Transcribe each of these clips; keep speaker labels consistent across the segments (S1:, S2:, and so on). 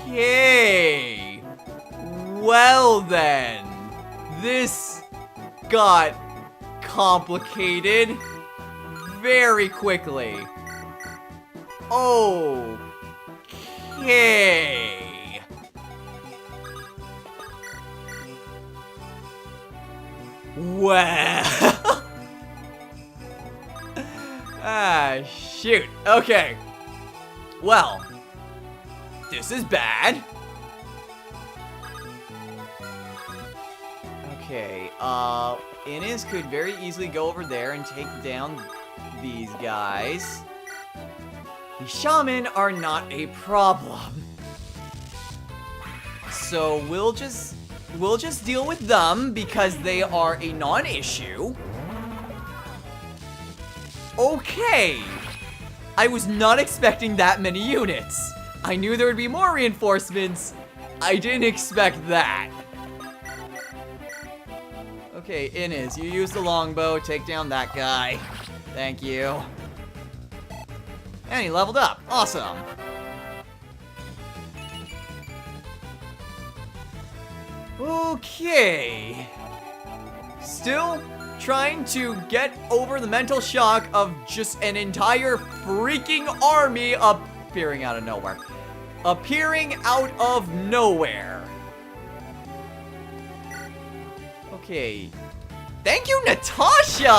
S1: Okay. Well then, this got complicated very quickly. Okay. Well. Shoot. Okay. Well, this is bad. Okay, Innes could very easily go over there and take down these guys. The shaman are not a problem. So we'll just deal with them because they are a non-issue. Okay. I was not expecting that many units. I knew there would be more reinforcements. I didn't expect that. Okay, Innes, you use the longbow, take down that guy. Thank you. And he leveled up. Awesome. Okay. Still trying to get over the mental shock of just an entire freaking army appearing out of nowhere. Appearing out of nowhere. Okay. Thank you, Natasha!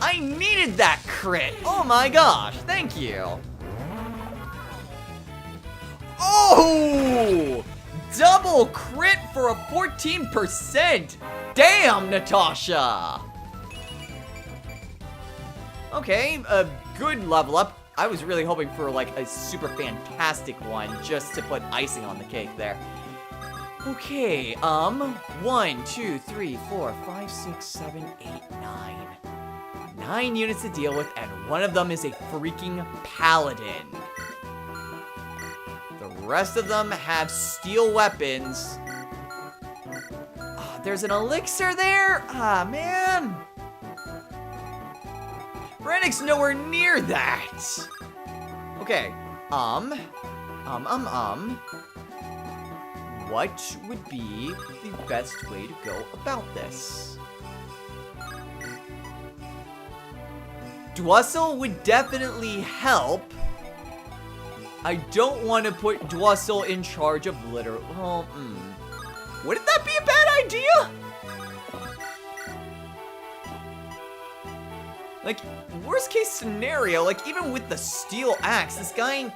S1: I needed that crit. Oh my gosh, thank you. Oh! Double crit for a 14%. Damn, Natasha. Okay, a good level up. I was really hoping for like a super fantastic one just to put icing on the cake there. Okay, 1, 2, 3, 4, 5, 6, 7, 8, 9. 9 units to deal with, and one of them is a freaking paladin. The rest of them have steel weapons. Oh, there's an elixir there? Ah, man. Rennick's nowhere near that. Okay, what would be the best way to go about this? Dwassel would definitely help. I don't want to put Dwassel in charge of literal. Well, wouldn't that be a bad idea? Like, worst case scenario, like even with the steel axe, this guy,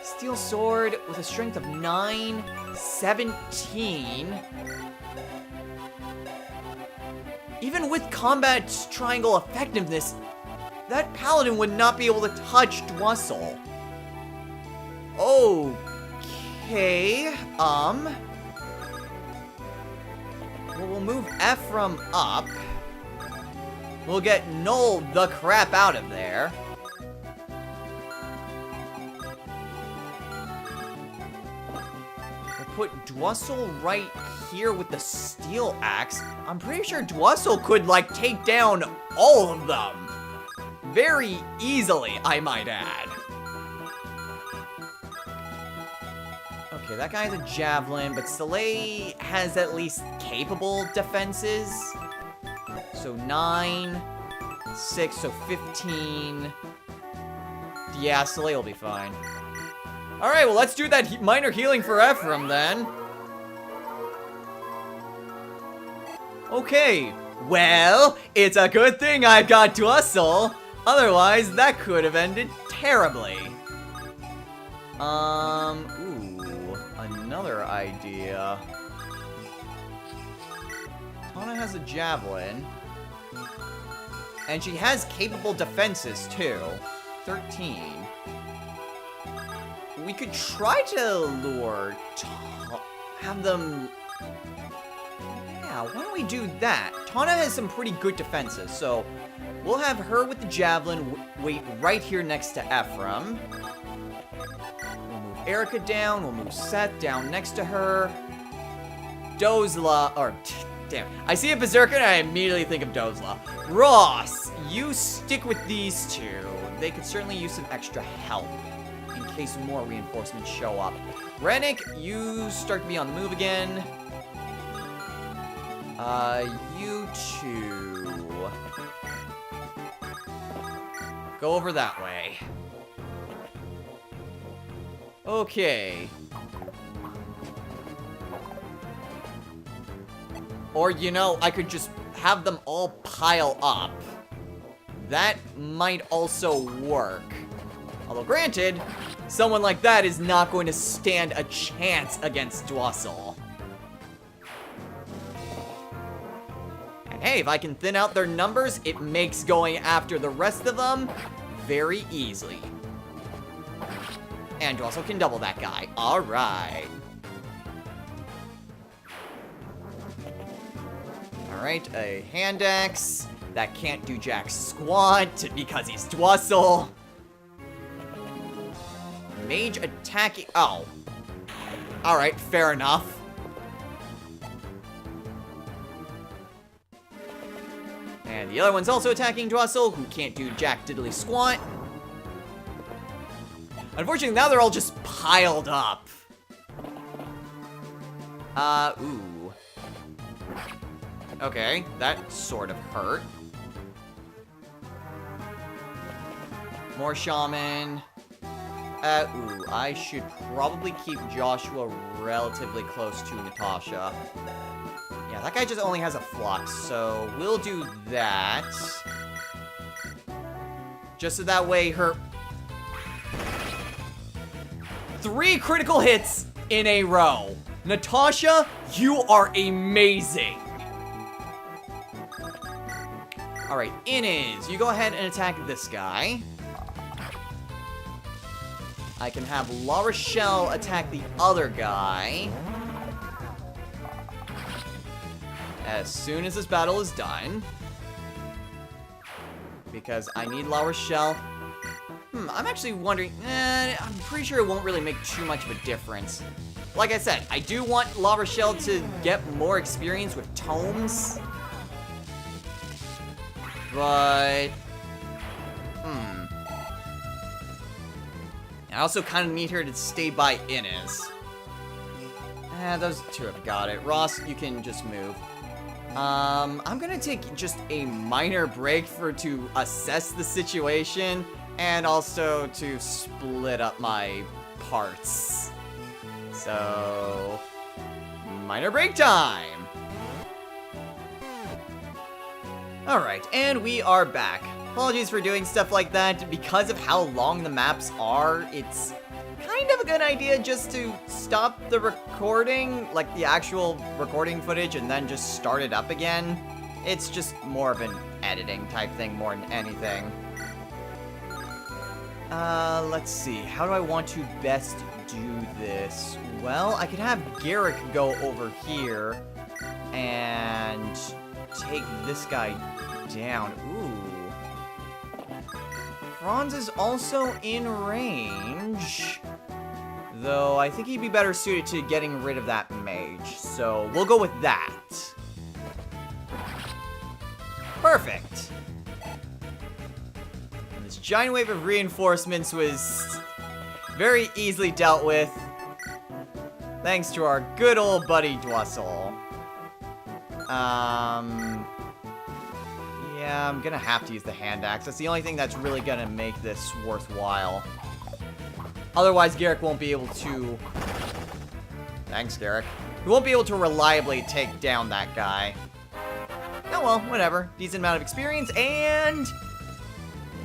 S1: steel sword with a strength of 9, 17. Even with combat triangle effectiveness, that paladin would not be able to touch Dwassel. Okay, well, we'll move Ephraim up. We'll get Null the crap out of there. We'll put Dwassel right here with the steel axe. I'm pretty sure Dwassel could, like, take down all of them. Very easily, I might add. Okay, that guy has a javelin, but Soleil has at least capable defenses. So 9, 6, so 15. Yeah, Soleil will be fine. Alright, well, let's do that minor healing for Ephraim then. Okay, well, it's a good thing I've got Dwassel. Otherwise, that could have ended terribly. Ooh, another idea. Tana has a javelin. And she has capable defenses, too. 13. We could try to lure... have them... Yeah, why don't we do that? Tana has some pretty good defenses, so... we'll have her with the javelin wait right here next to Ephraim. We'll move Erica down. We'll move Seth down next to her. Dozla... or... damn. I see a Berserker and I immediately think of Dozla. Ross, you stick with these two. They could certainly use some extra help. in case more reinforcements show up. Rennick, you start to be on the move again. You two. Go over that way. Okay. Or, you know, I could just have them all pile up. That might also work. Although, granted, someone like that is not going to stand a chance against Dwassil. And hey, if I can thin out their numbers, it makes going after the rest of them very easily. And Dwassil can double that guy. Alright. Alright, a hand axe. That can't do jack squat because he's Dwassil. Mage attacking. Oh. Alright, fair enough. And the other one's also attacking Dwassil, who can't do jack diddly squat. Unfortunately, now they're all just piled up. Ooh. Okay, that sort of hurt. More shaman. Ooh, I should probably keep Joshua relatively close to Natasha. Yeah, that guy just only has a flux, so we'll do that. Just so that way her... 3 critical hits in a row. Natasha, you are amazing. Alright, Inez, you go ahead and attack this guy. I can have La Rochelle attack the other guy. As soon as this battle is done. Because I need La Rochelle. I'm actually wondering, I'm pretty sure it won't really make too much of a difference. Like I said, I do want La Rochelle to get more experience with tomes. But, I also kind of need her to stay by Inez. Those two have got it. Ross, you can just move. I'm gonna take just a minor break to assess the situation and also to split up my parts. So, minor break time! Alright, and we are back. Apologies for doing stuff like that. Because of how long the maps are, it's kind of a good idea just to stop the recording, like the actual recording footage, and then just start it up again. It's just more of an editing type thing more than anything. Let's see. How do I want to best do this? Well, I could have Garrick go over here and take this guy down. Ooh. Franz is also in range. Though, I think he'd be better suited to getting rid of that mage. So, we'll go with that. Perfect. And this giant wave of reinforcements was very easily dealt with. Thanks to our good old buddy Dwassil. Yeah, I'm gonna have to use the hand axe. That's the only thing that's really gonna make this worthwhile. Otherwise, Garrick won't be able to... Thanks, Garrick. He won't be able to reliably take down that guy. Oh well, whatever. Decent amount of experience and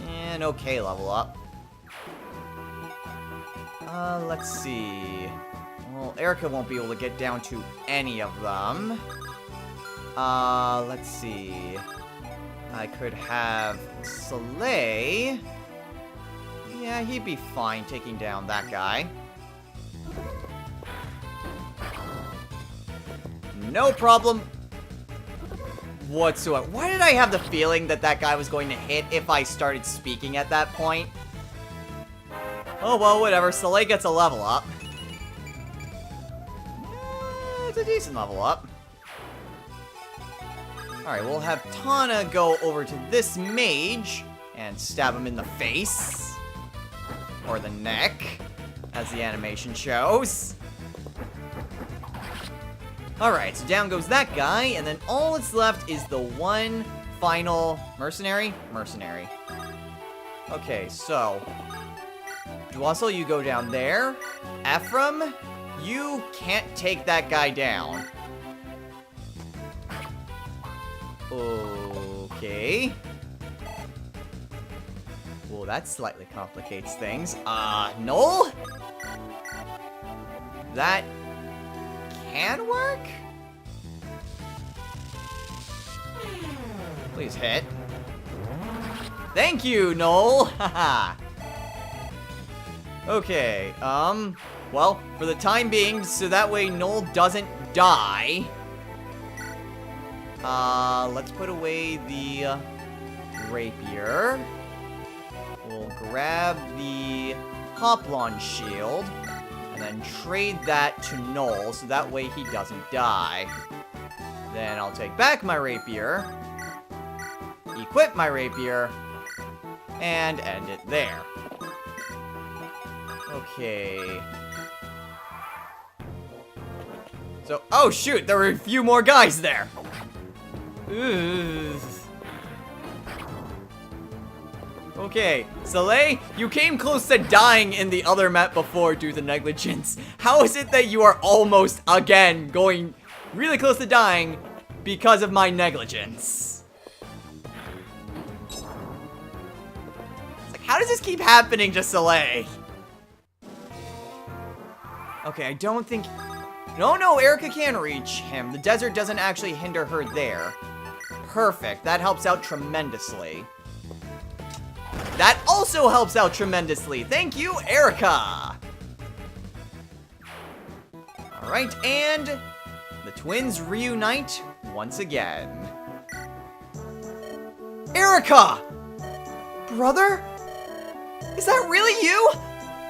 S1: an okay level up. Let's see. Well, Erica won't be able to get down to any of them. Let's see. I could have Soleil. Yeah, he'd be fine taking down that guy. No problem whatsoever. Why did I have the feeling that that guy was going to hit if I started speaking at that point? Oh, well, whatever. Soleil gets a level up. It's a decent level up. Alright, we'll have Tana go over to this mage and stab him in the face. Or the neck. as the animation shows. Alright, so down goes that guy, and then all that's left is the one final mercenary? Mercenary. Okay, so Dwassel, you go down there. Ephraim, you can't take that guy down. Okay. Well, that slightly complicates things. Noel? That can work? Please hit. Thank you, Noel! Haha. Okay, well, for the time being, so that way Noel doesn't die, let's put away the rapier. We'll grab the Hoplon shield, and then trade that to Noel, so that way he doesn't die. Then I'll take back my rapier, equip my rapier, and end it there. Okay. So, oh shoot, there were a few more guys there. Ugh. Okay, Soleil, you came close to dying in the other map before due to negligence. How is it that you are almost, again, going really close to dying because of my negligence? It's like, how does this keep happening to Soleil? Okay, I don't think... No, Erica can reach him. The desert doesn't actually hinder her there. Perfect, that helps out tremendously. That also helps out tremendously. Thank you, Erica. Alright, and the twins reunite once again. Erica! Brother? Is that really you?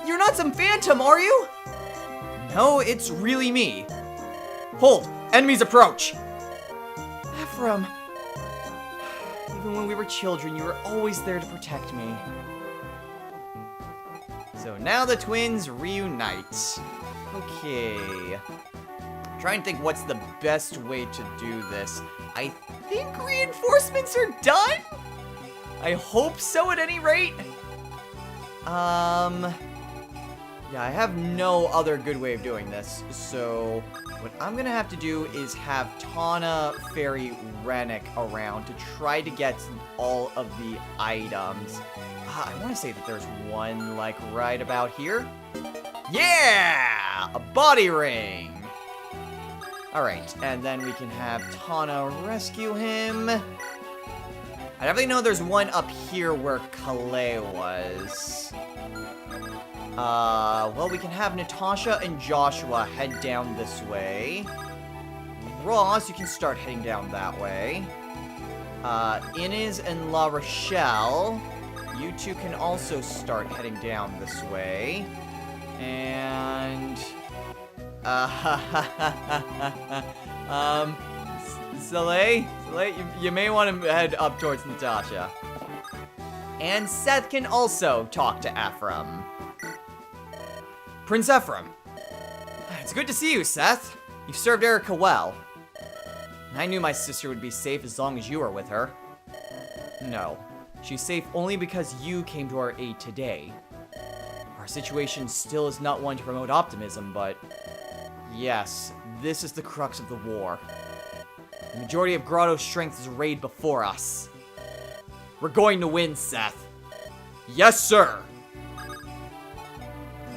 S1: You're not some phantom, are you? No, it's really me. Hold! Enemies approach! Ephraim. Even when we were children, you were always there to protect me. So now the twins reunite. Okay. Trying to think what's the best way to do this. I think reinforcements are done? I hope so at any rate. Yeah, I have no other good way of doing this, so what I'm gonna have to do is have Tana ferry Rennick around to try to get all of the items. I want to say that there's one, like, right about here. Yeah! A body ring! Alright, and then we can have Tana rescue him. I definitely know there's one up here where Calais was. Well, we can have Natasha and Joshua head down this way. Ross, you can start heading down that way. Inez and La Rochelle, you two can also start heading down this way. And... Soleil, you may want to head up towards Natasha. And Seth can also talk to Ephraim. Prince Ephraim. It's good to see you, Seth. You've served Erica well. I knew my sister would be safe as long as you were with her. No, she's safe only because you came to our aid today. Our situation still is not one to promote optimism, but yes, this is the crux of the war. The majority of Grotto's strength is arrayed before us. We're going to win, Seth. Yes, sir.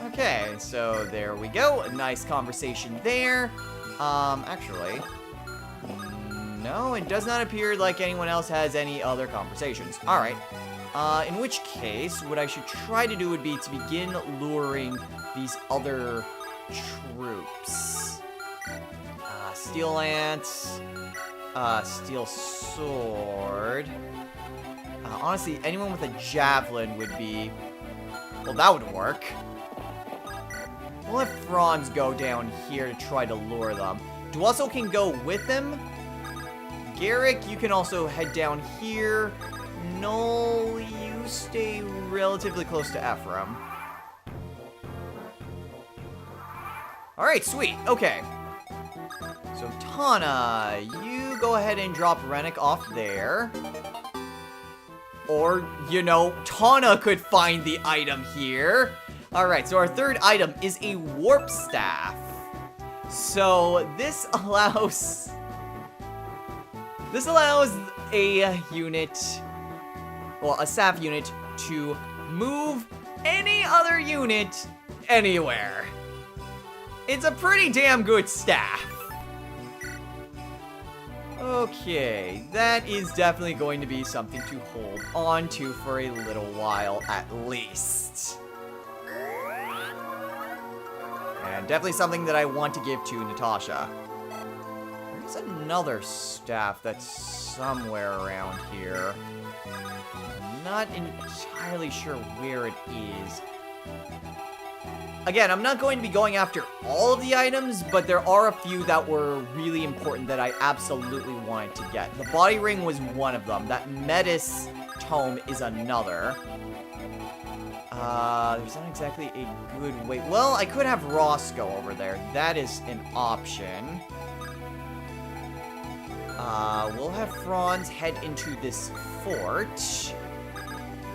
S1: Okay, so there we go. A nice conversation there. Actually, no, it does not appear like anyone else has any other conversations. Alright, in which case, what I should try to do would be to begin luring these other troops. Steel Lance, Steel Sword. Honestly, anyone with a Javelin would be... well, that would work. We'll let Franz go down here to try to lure them. Dwassel can go with them. Garrick, you can also head down here. Noel, you stay relatively close to Ephraim. Alright, sweet. Okay. So, Tana, you go ahead and drop Rennick off there. Or, you know, Tana could find the item here. Alright, so our third item is a Warp Staff. So, this allows a unit, well, a staff unit, to move any other unit anywhere. It's a pretty damn good staff. Okay, that is definitely going to be something to hold on to for a little while at least. And definitely something that I want to give to Natasha. There's another staff that's somewhere around here. I'm not entirely sure where it is. Again, I'm not going to be going after all of the items, but there are a few that were really important that I absolutely wanted to get. The body ring was one of them. That Metis tome is another. There's not exactly a good way. Well, I could have Ross go over there. That is an option. We'll have Franz head into this fort.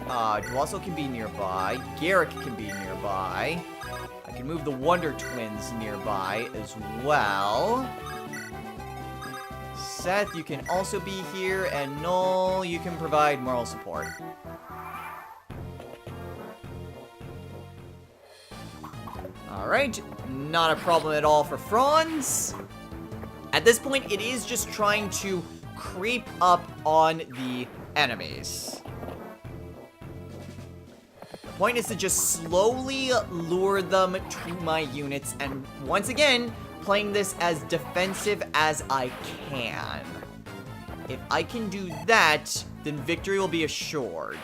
S1: Dwassel can be nearby. Garrick can be nearby. I can move the Wonder Twins nearby as well. Seth, you can also be here. And Noel, you can provide moral support. Alright, not a problem at all for Franz. At this point, it is just trying to creep up on the enemies. The point is to just slowly lure them to my units, and once again, playing this as defensive as I can. If I can do that, then victory will be assured.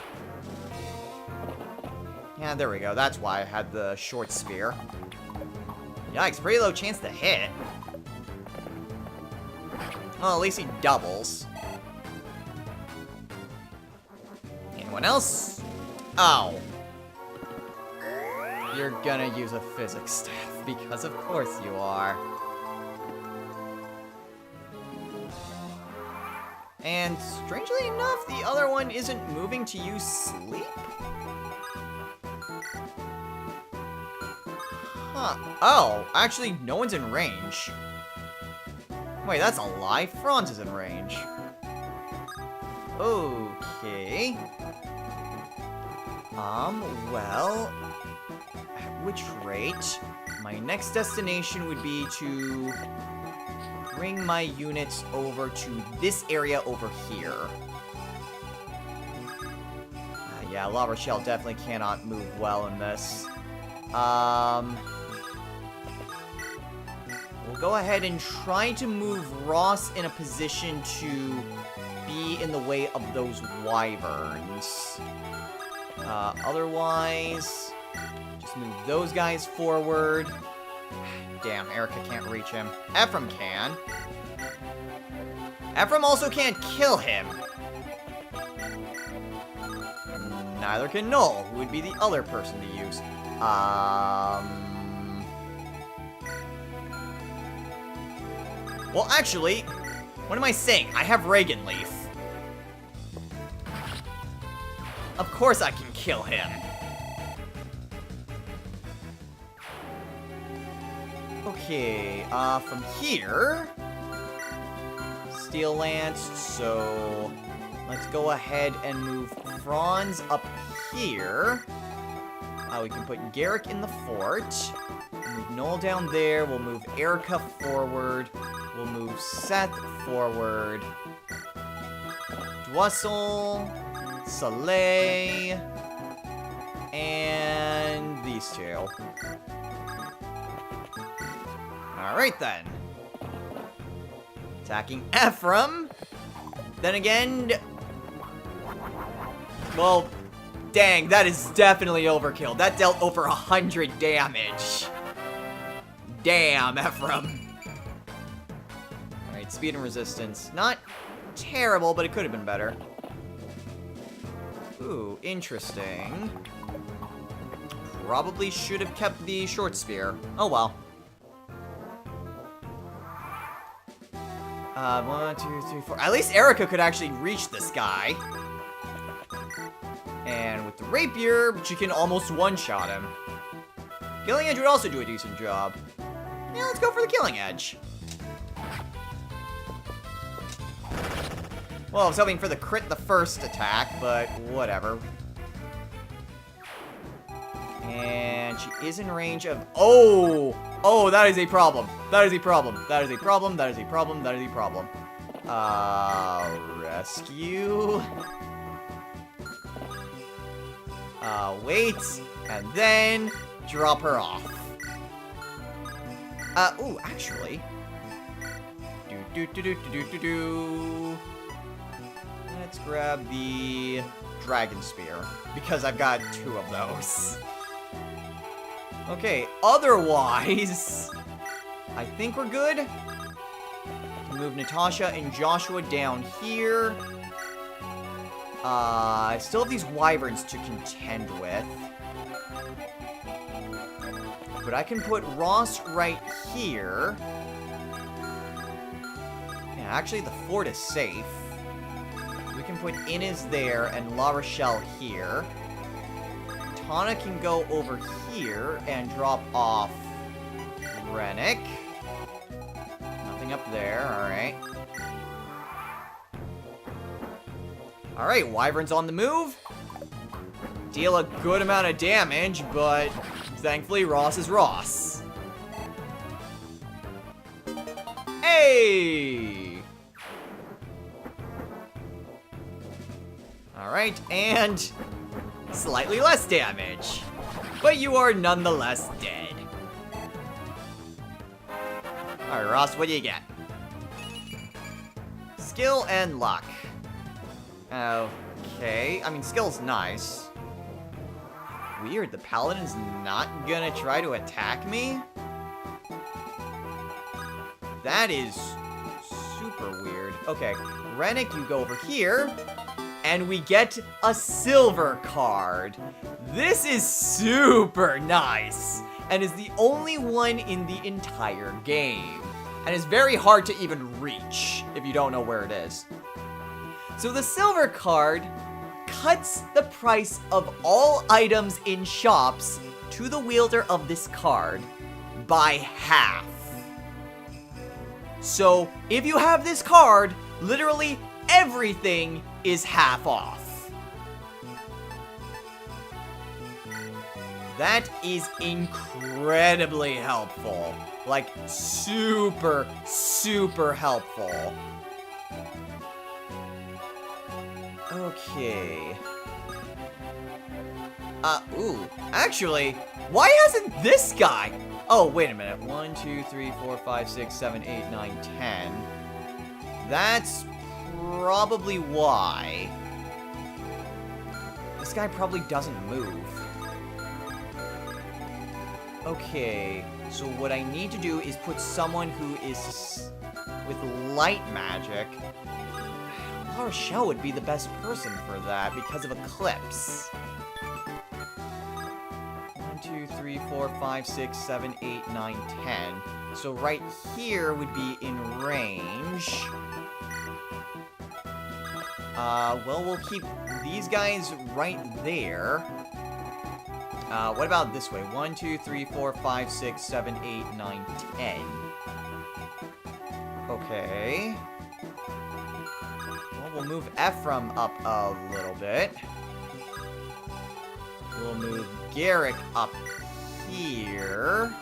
S1: Yeah, there we go. That's why I had the short spear. Yikes, pretty low chance to hit. Well, at least he doubles. Anyone else? Oh. You're gonna use a physics staff, because of course you are. And strangely enough, the other one isn't moving to use sleep? Huh. Oh, actually, no one's in range. Wait, that's a lie. Franz is in range. Okay. Well, at which rate, my next destination would be to bring my units over to this area over here. Yeah, La Rochelle definitely cannot move well in this. We'll go ahead and try to move Ross in a position to be in the way of those wyverns. Otherwise, just move those guys forward. Damn, Erica can't reach him. Ephraim can. Ephraim also can't kill him. Neither can Noel, who would be the other person to use. Well, actually, what am I saying? I have Reagan Leaf. Of course I can kill him. Okay, from here, Steel Lance, so let's go ahead and move Franz up here. We can put Garrick in the fort. We'll move Noel down there. We'll move Erica forward. We'll move Seth forward. Dwassel, Soleil, and these two. Alright then. Attacking Ephraim. Then again... Well, dang, that is definitely overkill. That dealt over 100 damage. Damn, Ephraim. Alright, speed and resistance. Not terrible, but it could have been better. Ooh, interesting. Probably should have kept the short spear. Oh well. 1, 2, 3, 4. At least Erica could actually reach this guy. And with the rapier, she can almost one-shot him. Killing Edge would also do a decent job. Yeah, let's go for the Killing Edge. Well, I was hoping for the crit the first attack, but whatever. And she is in range of... Oh! Oh, that is a problem. That is a problem. That is a problem. That is a problem. That is a problem. Rescue. Wait. And then drop her off. Ooh, actually. Let's grab the Dragon Spear, because I've got 2 of those. Okay, otherwise, I think we're good. Move Natasha and Joshua down here. I still have these wyverns to contend with. But I can put Ross right here. Yeah, actually the fort is safe. We can put Inez there and La Rochelle here. Tana can go over here and drop off Rennick. Nothing up there, alright. Alright, Wyvern's on the move. Deal a good amount of damage, but thankfully Ross is Ross. Hey! Alright, and slightly less damage. But you are nonetheless dead. Alright, Ross, what do you get? Skill and luck. Okay, I mean, skill's nice. Weird, the paladin's not gonna try to attack me? That is super weird. Okay, Rennick, you go over here, and we get a silver card. This is super nice, and is the only one in the entire game. And is very hard to even reach if you don't know where it is. So the silver card cuts the price of all items in shops to the wielder of this card by half. So if you have this card, literally everything is half off. That is incredibly helpful. Like, super, super helpful. Okay. Ooh. Actually, why hasn't this guy... Oh, wait a minute. 1, 2, 3, 4, 5, 6, 7, 8, 9, 10. That's probably why. This guy probably doesn't move. Okay, so what I need to do is put someone who is with light magic. La Rochelle would be the best person for that because of Eclipse. 1, 2, 3, 4, 5, 6, 7, 8, 9, 10. So right here would be in range. Well, we'll keep these guys right there. What about this way? 1, 2, 3, 4, 5, 6, 7, 8, 9, 10. Okay. Well, we'll move Ephraim up a little bit. We'll move Garrick up here.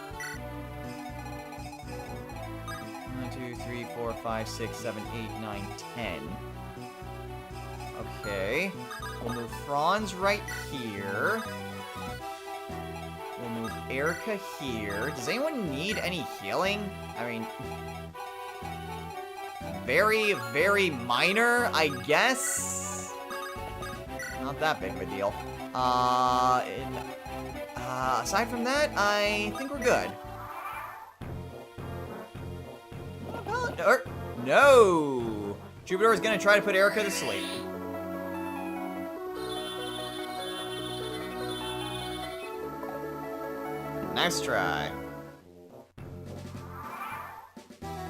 S1: 1, 2, 3, 4, 5, 6, 7, 8, 9, 10. Okay. We'll move Franz right here. We'll move Erica here. Does anyone need any healing? I mean... Very, very minor, I guess? Not that big of a deal. Aside from that, I think we're good. No! Troubadour is gonna try to put Erica to sleep. Nice try.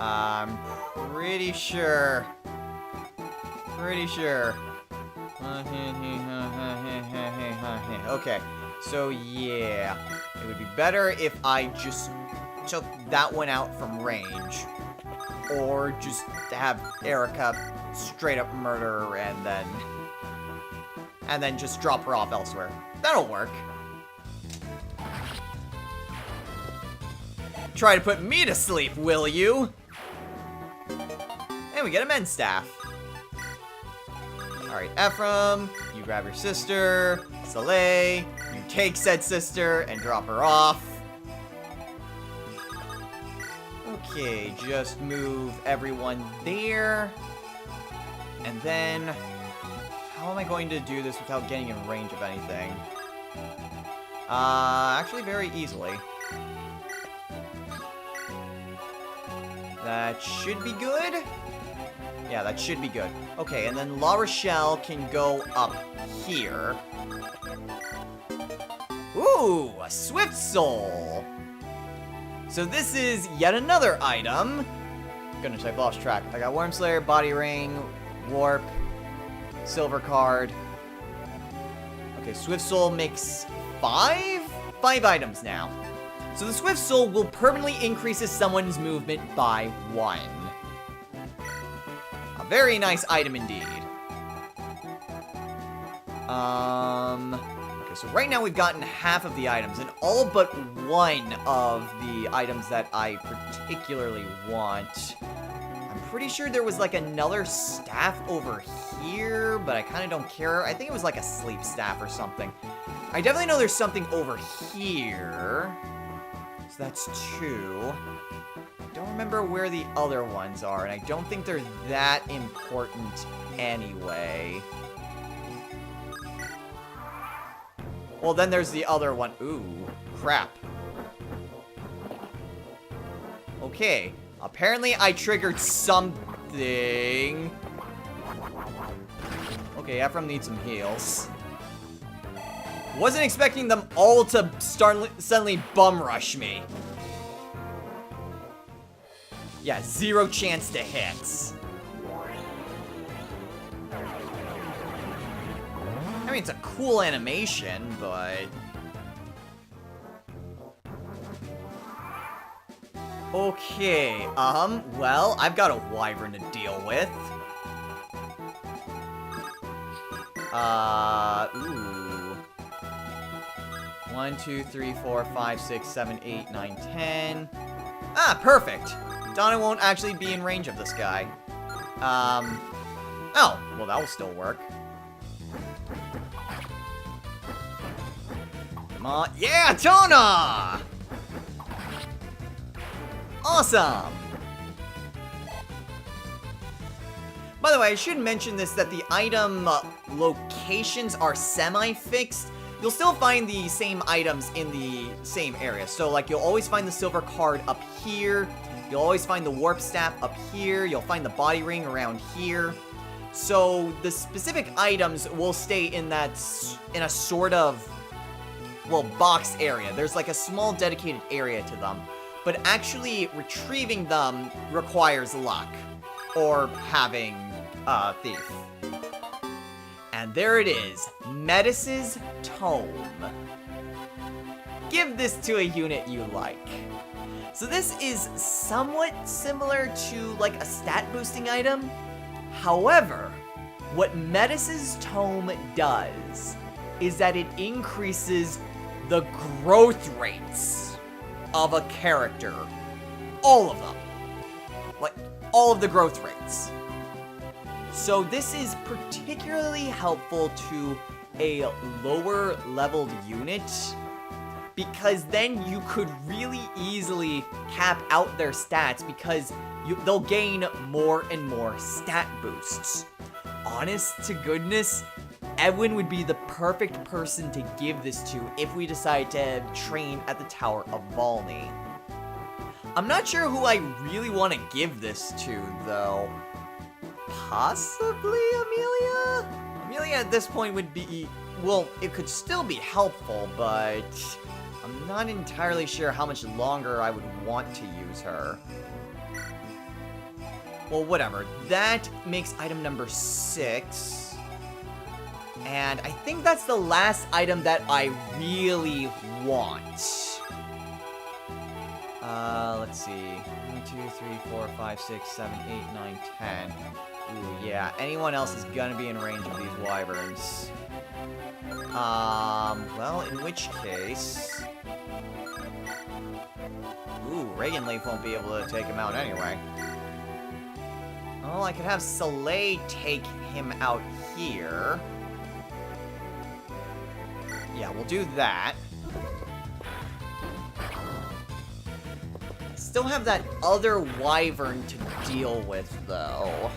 S1: I'm pretty sure. Pretty sure. Okay, so yeah. It would be better if I just took that one out from range. Or just have Erica straight up murder her and then just drop her off elsewhere. That'll work. Try to put me to sleep, will you? And we get a men's staff. Alright, Ephraim, you grab your sister. Soleil, you take said sister and drop her off. Okay, just move everyone there. And then, how am I going to do this without getting in range of anything? Actually very easily. That should be good. Yeah, that should be good. Okay, and then La Rochelle can go up here. Ooh, a Swift Soul. So this is yet another item. Goodness, I've lost track. I got Wormslayer, Body Ring, Warp, Silver Card. Okay, Swift Soul makes 5 items now. So the Swift Soul will permanently increase someone's movement by 1. A very nice item indeed. Okay, so right now we've gotten half of the items, and all but one of the items that I particularly want. I'm pretty sure there was like another staff over here, but I kind of don't care. I think it was like a sleep staff or something. I definitely know there's something over here. So that's 2. I don't remember where the other ones are, and I don't think they're that important anyway. Well, then there's the other one. Ooh, crap. Okay, apparently I triggered something. Okay, Ephraim needs some heals. Wasn't expecting them all to suddenly bum rush me. Yeah, 0 chance to hit. I mean, it's a cool animation, but... Okay, well, I've got a wyvern to deal with. Ooh. 1, 2, 3, 4, 5, 6, 7, 8, 9, 10. Ah, perfect. Donna won't actually be in range of this guy. Oh, well, that will still work. Come on. Yeah, Donna! Awesome! By the way, I should mention this, that the item locations are semi-fixed. You'll still find the same items in the same area. So, like, you'll always find the silver card up here. You'll always find the warp staff up here. You'll find the body ring around here. So, the specific items will stay in a sort of, well, box area. There's, like, a small dedicated area to them. But actually retrieving them requires luck. Or having a thief. And there it is, Metis's Tome. Give this to a unit you like. So this is somewhat similar to like a stat boosting item. However, what Metis's Tome does is that it increases the growth rates of a character. All of them. Like, all of the growth rates. So this is particularly helpful to a lower leveled unit, because then you could really easily cap out their stats because they'll gain more and more stat boosts. Honest to goodness, Edwin would be the perfect person to give this to if we decide to train at the Tower of Volney. I'm not sure who I really want to give this to, though. Possibly Amelia? Amelia at this point would be, well, it could still be helpful, but I'm not entirely sure how much longer I would want to use her. Well, whatever. That makes item number 6. And I think that's the last item that I really want. Let's see. 1, 2, 3, 4, 5, 6, 7, 8, 9, 10. Ooh, yeah. Anyone else is gonna be in range of these wyverns. Well, in which case... Ooh, Reagan Leaf won't be able to take him out anyway. Well, I could have Soleil take him out here. Yeah, we'll do that. Still have that other wyvern to deal with, though.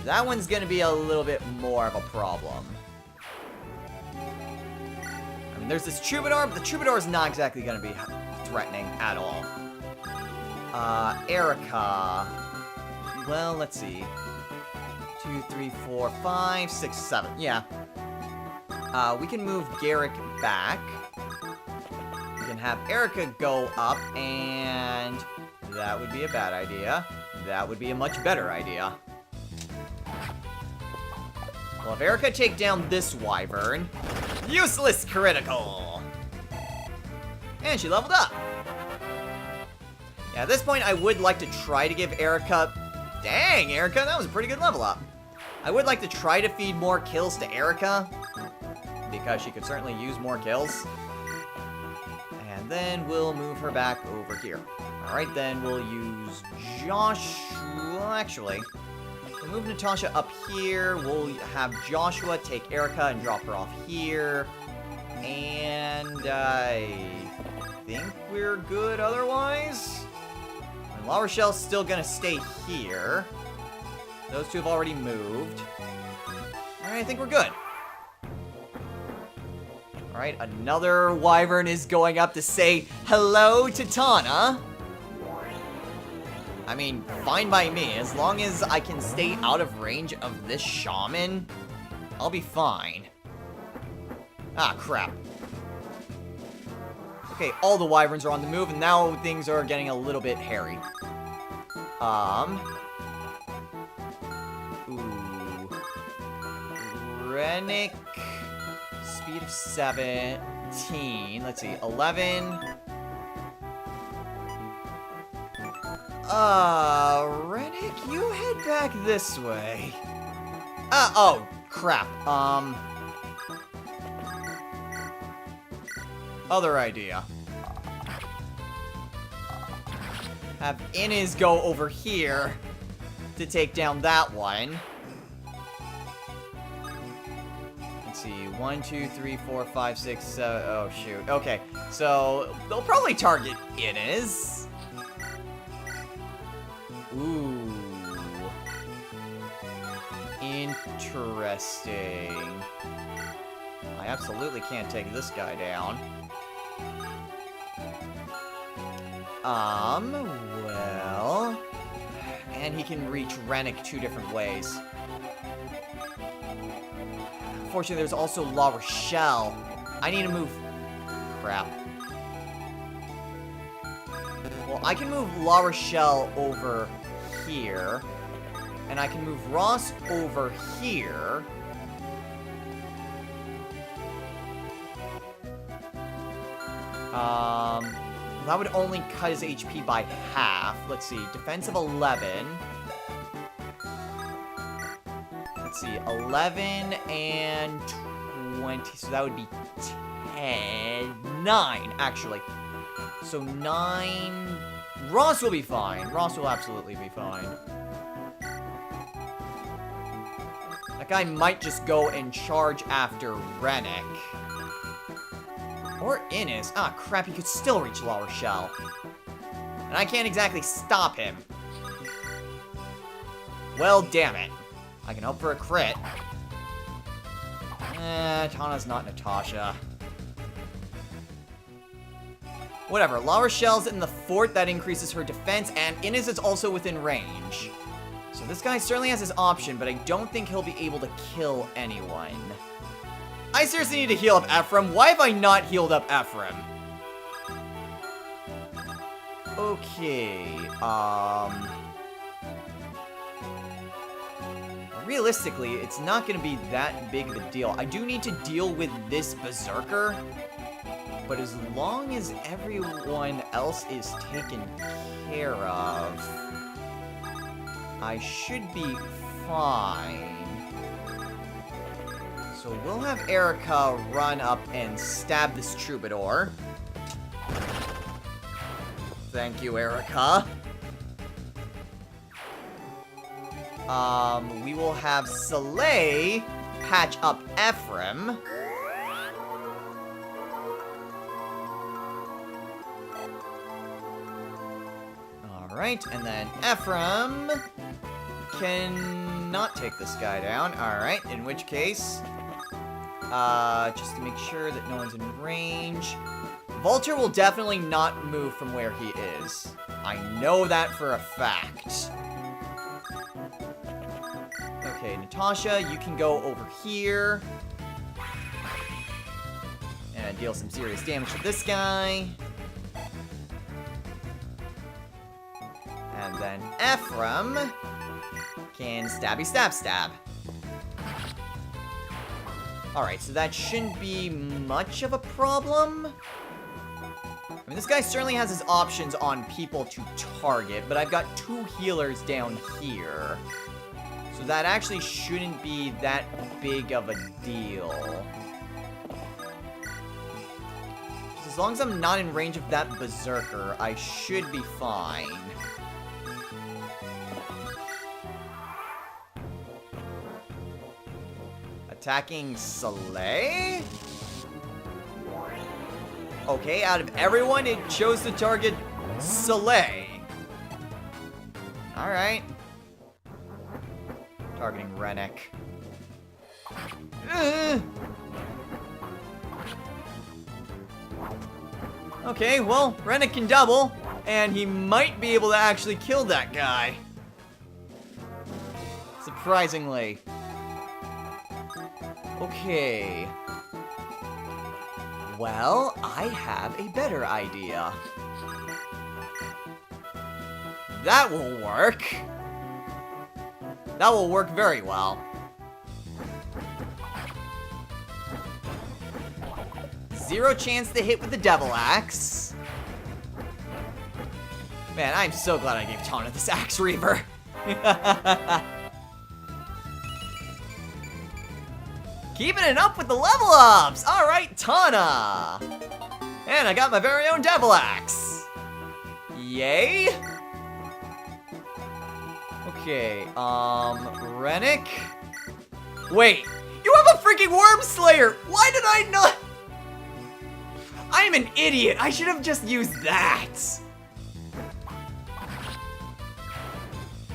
S1: That one's gonna be a little bit more of a problem. I mean, there's this Troubadour, but the Troubadour is not exactly gonna be threatening at all. Erica. Well, let's see. 2, 3, 4, 5, 6, 7. Yeah. We can move Garrick back. We can have Erica go up, and that would be a bad idea. That would be a much better idea. Well, if Erica take down this wyvern, useless critical! And she leveled up. Yeah, at this point, I would like to try to give Erica... Dang, Erica, that was a pretty good level up. I would like to try to feed more kills to Erica, because she could certainly use more kills. And then we'll move her back over here. Alright, then we'll use Joshua... Actually, we'll move Natasha up here. We'll have Joshua take Erica and drop her off here. And I think we're good otherwise. And La Rochelle's still gonna stay here. Those two have already moved. Alright, I think we're good. Alright, another wyvern is going up to say hello to Tana. I mean, fine by me. As long as I can stay out of range of this shaman, I'll be fine. Ah, crap. Okay, all the wyverns are on the move, and now things are getting a little bit hairy. Ooh. Rennick. Speed of 17. Let's see, 11. Rennick, you head back this way. Oh, crap. Other idea. Have Inez go over here to take down that one. Let's see, 1, 2, 3, 4, 5, 6, 7. Oh, shoot. Okay, so they'll probably target Inez. Ooh. Interesting. I absolutely can't take this guy down. Well... And he can reach Rennick 2 different ways. Unfortunately, there's also La Rochelle. I need to move... Crap. Well, I can move La Rochelle over here. And I can move Ross over here. That would only cut his HP by half. Let's see, defense of 11. Let's see, 11 and 20, so that would be 10, 9, actually. So 9, Ross will be fine. Ross will absolutely be fine. That guy might just go and charge after Rennick. Or Inez. Ah, crap, he could still reach La Rochelle. And I can't exactly stop him. Well, damn it. I can hope for a crit. Tana's not Natasha. Whatever, La Rochelle's in the fort, that increases her defense, and Inez is also within range. So this guy certainly has his option, but I don't think he'll be able to kill anyone. I seriously need to heal up Ephraim. Why have I not healed up Ephraim? realistically, it's not going to be that big of a deal. I do need to deal with this Berserker, but as long as everyone else is taken care of, I should be fine. So we'll have Erica run up and stab this Troubadour. Thank you, Erica. We will have Soleil patch up Ephraim. Alright, and then Ephraim cannot take this guy down. Alright, in which case, just to make sure that no one's in range, Volter will definitely not move from where he is. I know that for a fact. Okay, Natasha, you can go over here and deal some serious damage to this guy. And then Ephraim can stabby stab stab. Alright, so that shouldn't be much of a problem. I mean, this guy certainly has his options on people to target, but I've got 2 healers down here. So that actually shouldn't be that big of a deal. Just as long as I'm not in range of that Berserker, I should be fine. Attacking Soleil? Okay, out of everyone, it chose to target Soleil. Alright. Targeting Rennek. Okay, well, Rennek can double, and he might be able to actually kill that guy. Surprisingly. Okay. Well, I have a better idea. That will work. That will work very well. Zero chance to hit with the Devil Axe. Man, I'm so glad I gave Tana this Axe Reaver. Keeping it up with the level ups! Alright, Tana! And I got my very own Devil Axe! Yay! Okay, Rennek? Wait, you have a freaking Worm Slayer! Why did I not? I'm an idiot! I should have just used that!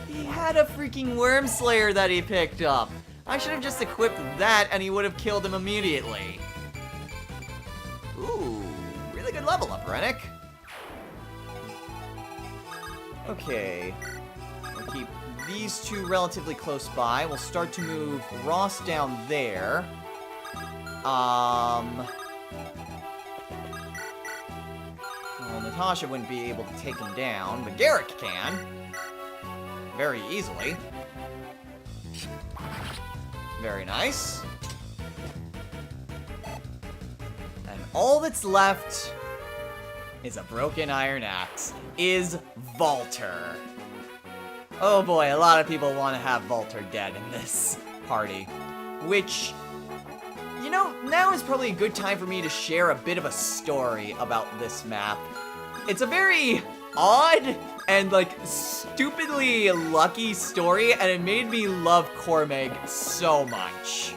S1: He had a freaking Worm Slayer that he picked up. I should have just equipped that and he would have killed him immediately. Ooh, really good level up, Rennek. Okay, we'll keep these 2 relatively close by. We'll start to move Ross down there. Well, Natasha wouldn't be able to take him down, but Garrick can. Very easily. Very nice. And all that's left is a broken iron axe. Is Volter. Oh boy, a lot of people want to have Volter dead in this party. Which, you know, now is probably a good time for me to share a bit of a story about this map. It's a very odd and, like, stupidly lucky story, and it made me love Cormeg so much.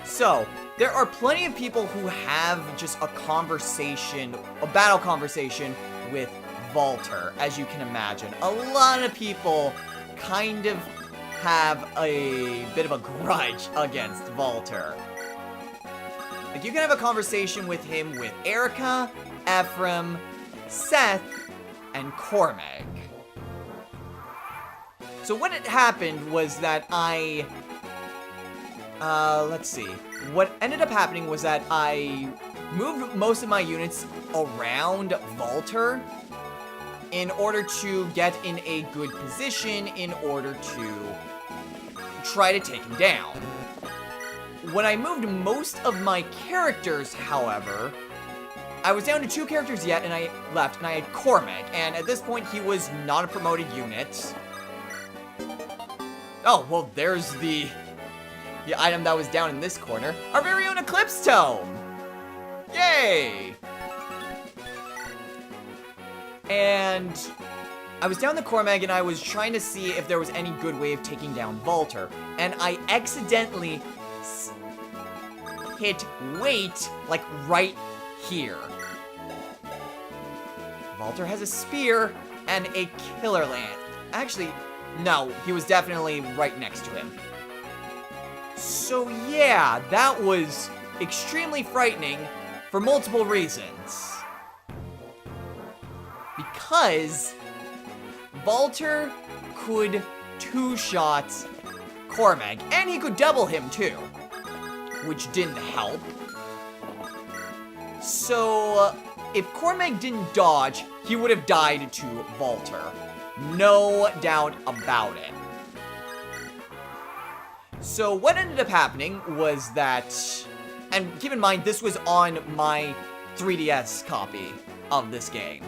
S1: So, there are plenty of people who have just a conversation, a battle conversation with Volter, as you can imagine. A lot of people kind of have a bit of a grudge against Volter. Like, you can have a conversation with him with Erica, Ephraim, Seth, and Cormeg. So what had happened was that let's see. What ended up happening was that I moved most of my units around Volter in order to get in a good position, in order to try to take him down. When I moved most of my characters, however, I was down to 2 characters yet, and I left, and I had Cormag, and at this point, he was not a promoted unit. Oh, well, there's the item that was down in this corner. Our very own Eclipse Tome! Yay! And I was down the Cormag, and I was trying to see if there was any good way of taking down Valter, and I accidentally hit wait, like, right here. Valter has a spear and a killer lance. Actually, no, he was definitely right next to him. So yeah, that was extremely frightening for multiple reasons. Because Valter could 2-shot Cormag, and he could double him too, which didn't help. So, if Cormag didn't dodge, he would have died to Valter. No doubt about it. So what ended up happening was that, and keep in mind, this was on my 3DS copy of this game.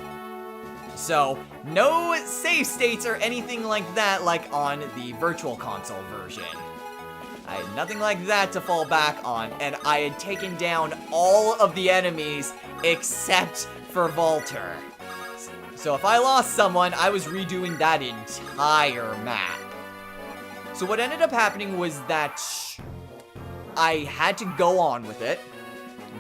S1: So, no save states or anything like that like on the Virtual Console version. I had nothing like that to fall back on, and I had taken down all of the enemies except for Valter. So if I lost someone, I was redoing that entire map. So what ended up happening was that I had to go on with it.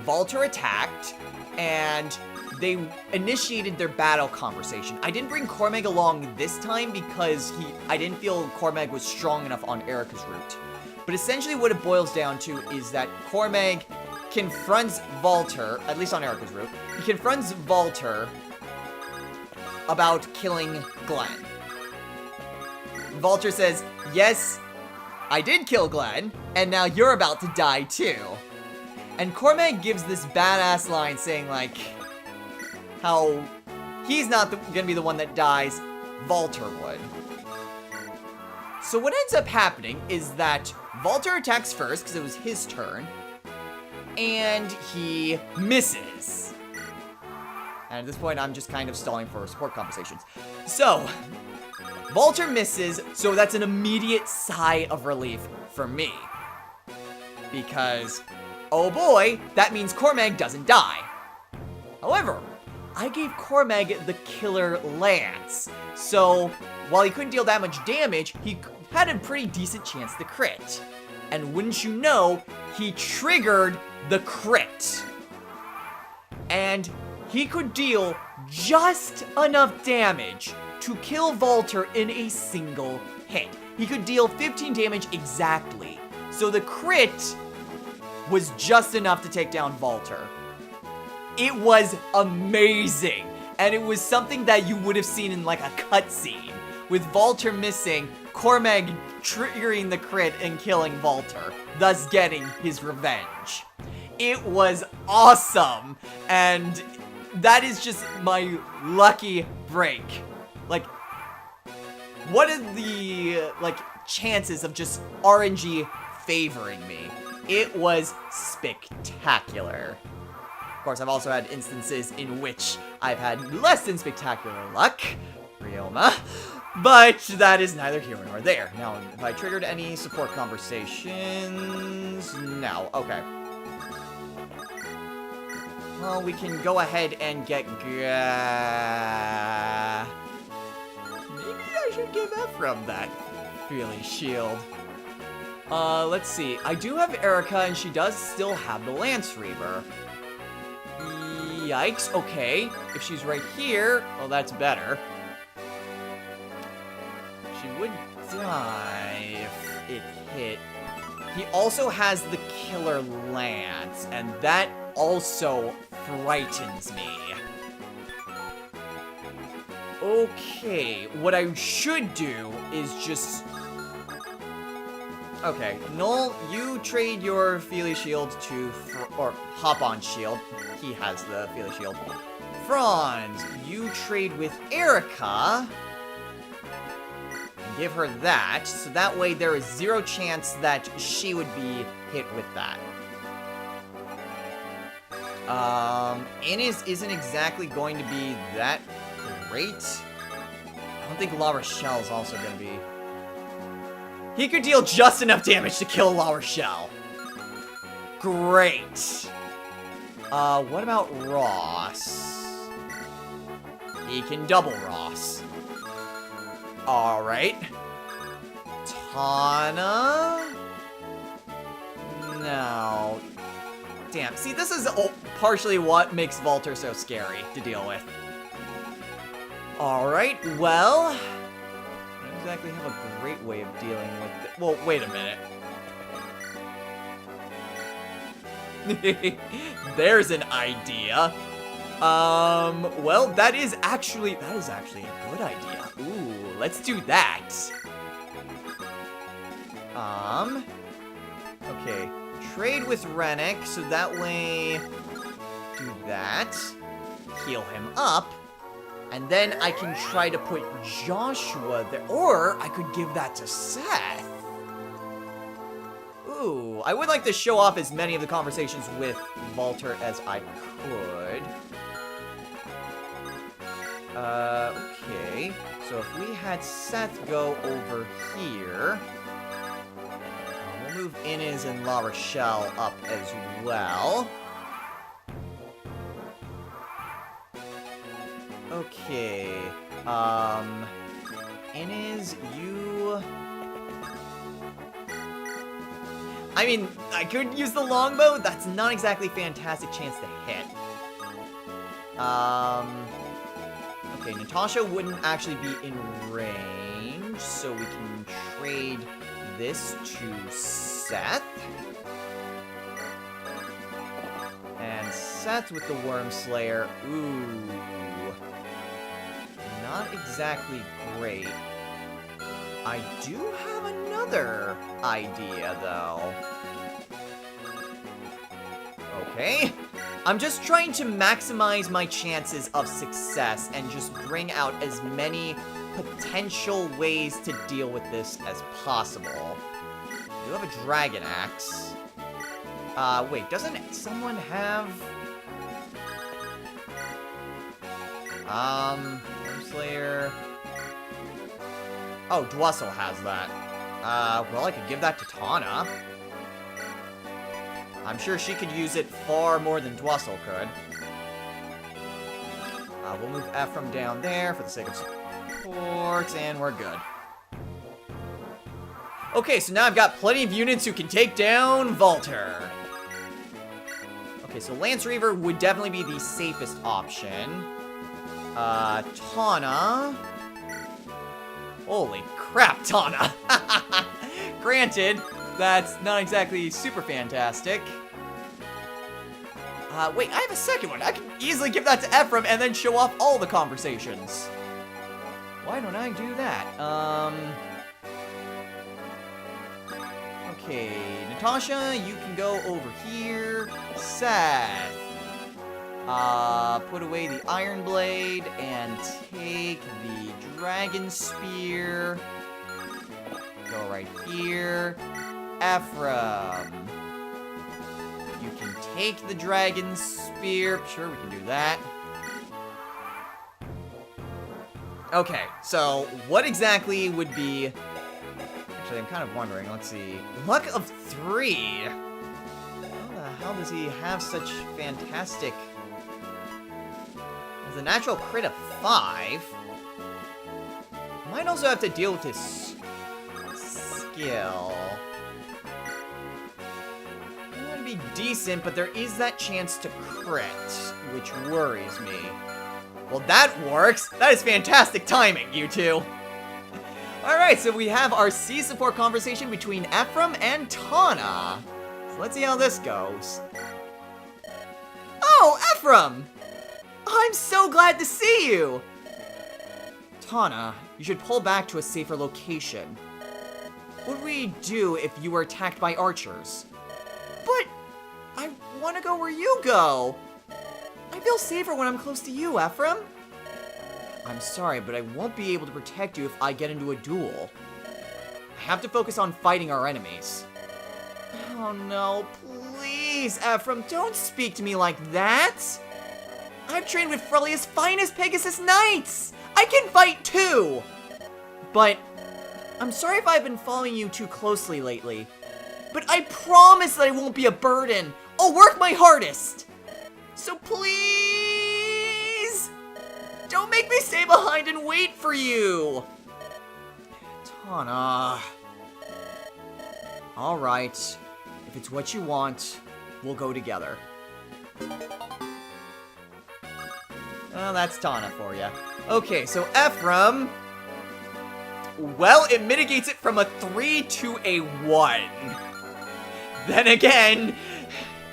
S1: Valter attacked, and they initiated their battle conversation. I didn't bring Cormag along this time because I didn't feel Cormag was strong enough on Erica's route. But essentially what it boils down to is that Cormag confronts Valter, at least on Erica's route, he confronts Valter about killing Glenn. Valter says, yes, I did kill Glenn, and now you're about to die too. And Cormag gives this badass line saying like, how he's not gonna be the one that dies, Valter would. So what ends up happening is that Valter attacks first, because it was his turn, and he misses. And at this point, I'm just kind of stalling for support conversations. So, Valter misses, so that's an immediate sigh of relief for me. Because, oh boy, that means Cormag doesn't die. However, I gave Cormag the killer lance. So, while he couldn't deal that much damage, he had a pretty decent chance to crit. And wouldn't you know, he triggered the crit. And he could deal just enough damage to kill Valter in a single hit. He could deal 15 damage exactly. So the crit was just enough to take down Valter. It was amazing. And it was something that you would have seen in like a cutscene. With Valter missing, Cormag triggering the crit and killing Valter, thus getting his revenge. It was awesome, and that is just my lucky break. Like, what are the, chances of just RNG favoring me? It was spectacular. Of course, I've also had instances in which I've had less than spectacular luck, Ryoma, but that is neither here nor there. Now, have I triggered any support conversations? No, okay. Well, we can go ahead and get maybe I should give up from that Feely Shield. Let's see. I do have Erica, and she does still have the Lance Reaver. Yikes, okay. If she's right here, well, that's better. She would die if it hit. He also has the Killer Lance, and that also frightens me. Okay, what I should do is just... Okay, Null, you trade your Feely Shield to... or Hop-On Shield. He has the Feely Shield. Franz, you trade with Erica. And give her that, so that way there is 0 chance that she would be hit with that. Innis isn't exactly going to be that great. I don't think La Rochelle is also going to be... He could deal just enough damage to kill La Rochelle. Great. What about Ross? He can double Ross. Alright. Tana? No. Damn. See, this is partially what makes Volter so scary to deal with. Alright, well... I don't exactly have a great way of dealing with it. Well, wait a minute. There's an idea. Well, that is actually a good idea. Ooh, let's do that. Okay. Trade with Rennick, so that way... Do that. Heal him up. And then I can try to put Joshua there. Or I could give that to Seth. Ooh, I would like to show off as many of the conversations with Volter as I could. Okay. So if we had Seth go over here... we'll move Inez and La Rochelle up as well. Okay. Inez, you... I mean, I could use the longbow. That's not exactly a fantastic chance to hit. Okay, Natasha wouldn't actually be in range, so we can trade this to Seth. And Seth with the Worm Slayer. Ooh. Not exactly great. I do have another idea, though. Okay. I'm just trying to maximize my chances of success and just bring out as many potential ways to deal with this as possible. I do have a Dragon Axe. Wait, doesn't someone have... Worm Slayer... Oh, Dwessel has that. Well, I could give that to Tana. I'm sure she could use it far more than Dwessel could. We'll move Ephraim down there for the sake of support, and we're good. Okay, so now I've got plenty of units who can take down Volter. Okay, so Lance Reaver would definitely be the safest option. Tana... Holy crap, Tana! Granted, that's not exactly super fantastic. Wait, I have a second one. I can easily give that to Ephraim and then show off all the conversations. Why don't I do that? Okay, Natasha, you can go over here. Seth. Put away the Iron Blade and take the Dragon Spear. Go right here. Ephraim. You can take the Dragon Spear. Sure, we can do that. Okay, so what exactly would be... Actually, I'm kind of wondering. Let's see. Luck of 3. How the hell does he have such fantastic... Has a natural crit of 5. Might also have to deal with his skill. That would be decent, but there is that chance to crit, which worries me. Well, that works. That is fantastic timing, you two. Alright, so we have our C-support conversation between Ephraim and Tana. So let's see how this goes. Oh, Ephraim! I'm so glad to see you! Tana, you should pull back to a safer location. What would we do if you were attacked by archers? But I want to go where you go. I feel safer when I'm close to you, Ephraim. I'm sorry, but I won't be able to protect you if I get into a duel. I have to focus on fighting our enemies. Oh no, please, Ephraim, don't speak to me like that! I've trained with Frelia's finest Pegasus Knights! I can fight too! But, I'm sorry if I've been following you too closely lately. But I promise that I won't be a burden! I'll work my hardest! So please! Don't make me stay behind and wait for you! Tana... Alright, if it's what you want, we'll go together. Well, that's Tana for you. Okay, so Ephraim... Well, it mitigates it from a 3 to a 1. Then again,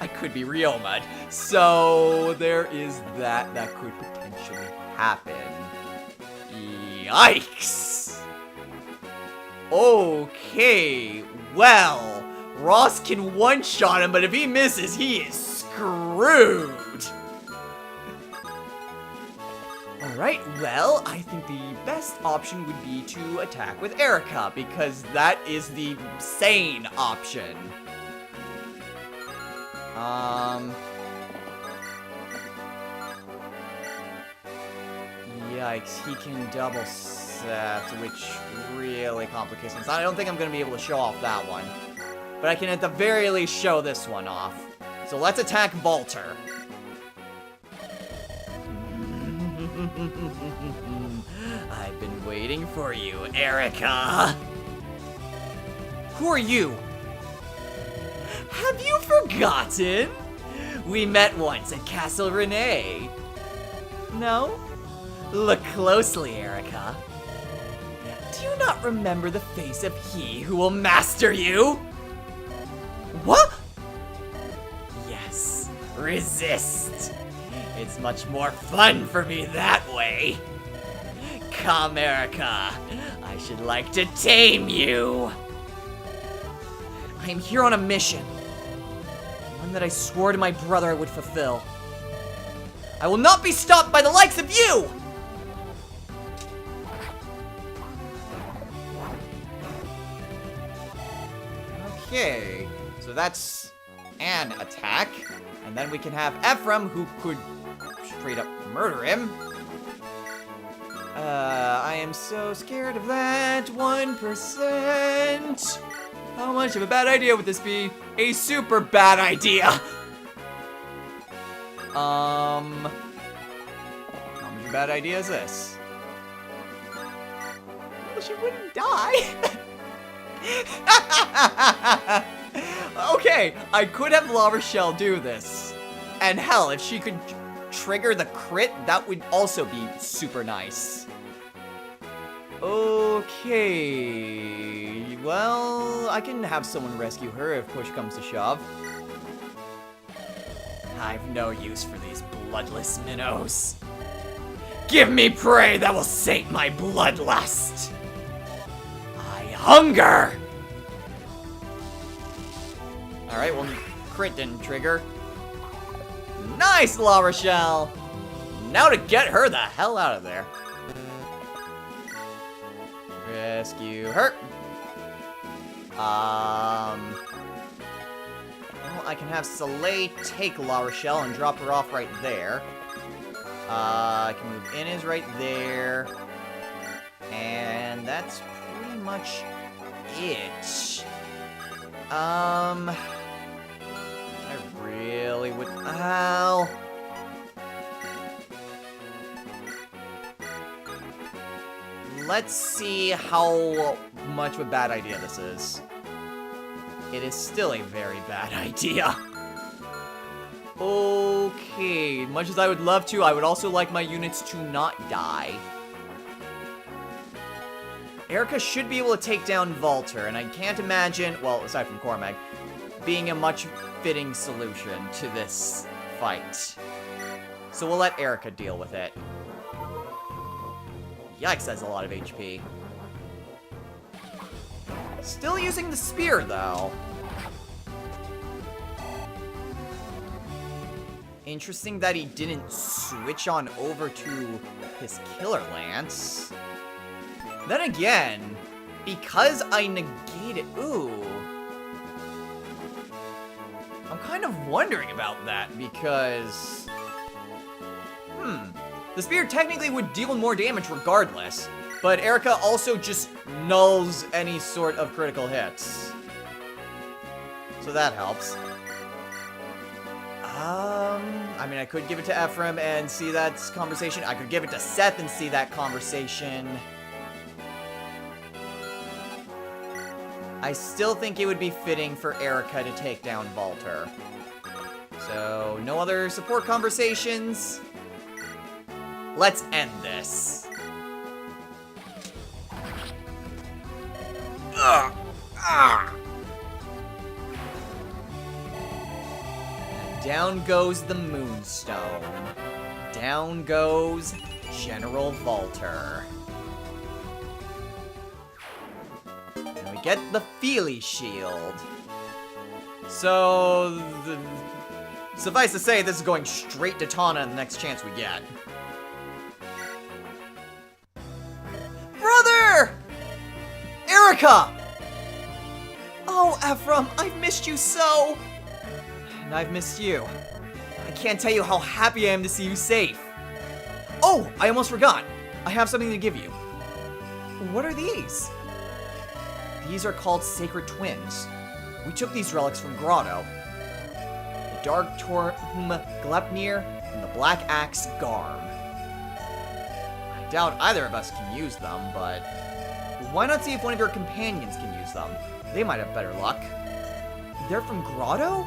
S1: I could be Ryoma'd. So, there is that could potentially happen. Yikes! Okay, well, Ross can one-shot him, but if he misses, he is screwed! Alright, well, I think the best option would be to attack with Erica, because that is the sane option. Yikes, he can double set, which really complicates things. I don't think I'm going to be able to show off that one. But I can at the very least show this one off. So let's attack Volter. I've been waiting for you, Erica. Who are you? Have you forgotten? We met once at Castle Renee. No? Look closely, Erica. Do you not remember the face of he who will master you? What? Yes, resist. It's much more fun for me that way. Come, Erica. I should like to tame you. I am here on a mission. One that I swore to my brother I would fulfill. I will not be stopped by the likes of you! Okay, so that's an attack. And then we can have Ephraim, who could straight up murder him. I am so scared of that 1%. How much of a bad idea would this be? A super bad idea. How much of a bad idea is this? Well, she wouldn't die. Okay, I could have La Rochelle do this. And hell, if she could trigger the crit, that would also be super nice. Okay, well, I can have someone rescue her if push comes to shove. I've no use for these bloodless minnows. Give me prey that will sate my bloodlust. I hunger! Alright, well, crit didn't trigger. Nice, La Rochelle! Now to get her the hell out of there. Rescue her. Well, I can have Soleil take La Rochelle and drop her off right there. I can move Inez right there. And that's pretty much it. I really would... Ow. Let's see how much of a bad idea this is. It is still a very bad idea. Okay, much as I would love to, I would also like my units to not die. Erica should be able to take down Volter, and I can't imagine, well, aside from Cormac, being a much fitting solution to this fight. So we'll let Erica deal with it. Yikes, that's a lot of HP. Still using the spear, though. Interesting that he didn't switch on over to his Killer Lance. Then again, because I negated... Ooh. I'm kind of wondering about that because... The spear technically would deal more damage regardless, but Erica also just nulls any sort of critical hits. So that helps. I mean, I could give it to Ephraim and see that conversation. I could give it to Seth and see that conversation. I still think it would be fitting for Erica to take down Valter. So, no other support conversations. Let's end this. Down goes the Moonstone. Down goes General Valter. And we get the Feely Shield. So, suffice to say, this is going straight to Tana the next chance we get. Brother! Erica! Oh, Ephraim, I've missed you so! And I've missed you. I can't tell you how happy I am to see you safe. Oh, I almost forgot. I have something to give you. What are these? These are called Sacred Twins. We took these relics from Grotto. The Dark Tomb Glepnir and the Black Axe Garm. I doubt either of us can use them, but why not see if one of your companions can use them? They might have better luck. They're from Grotto?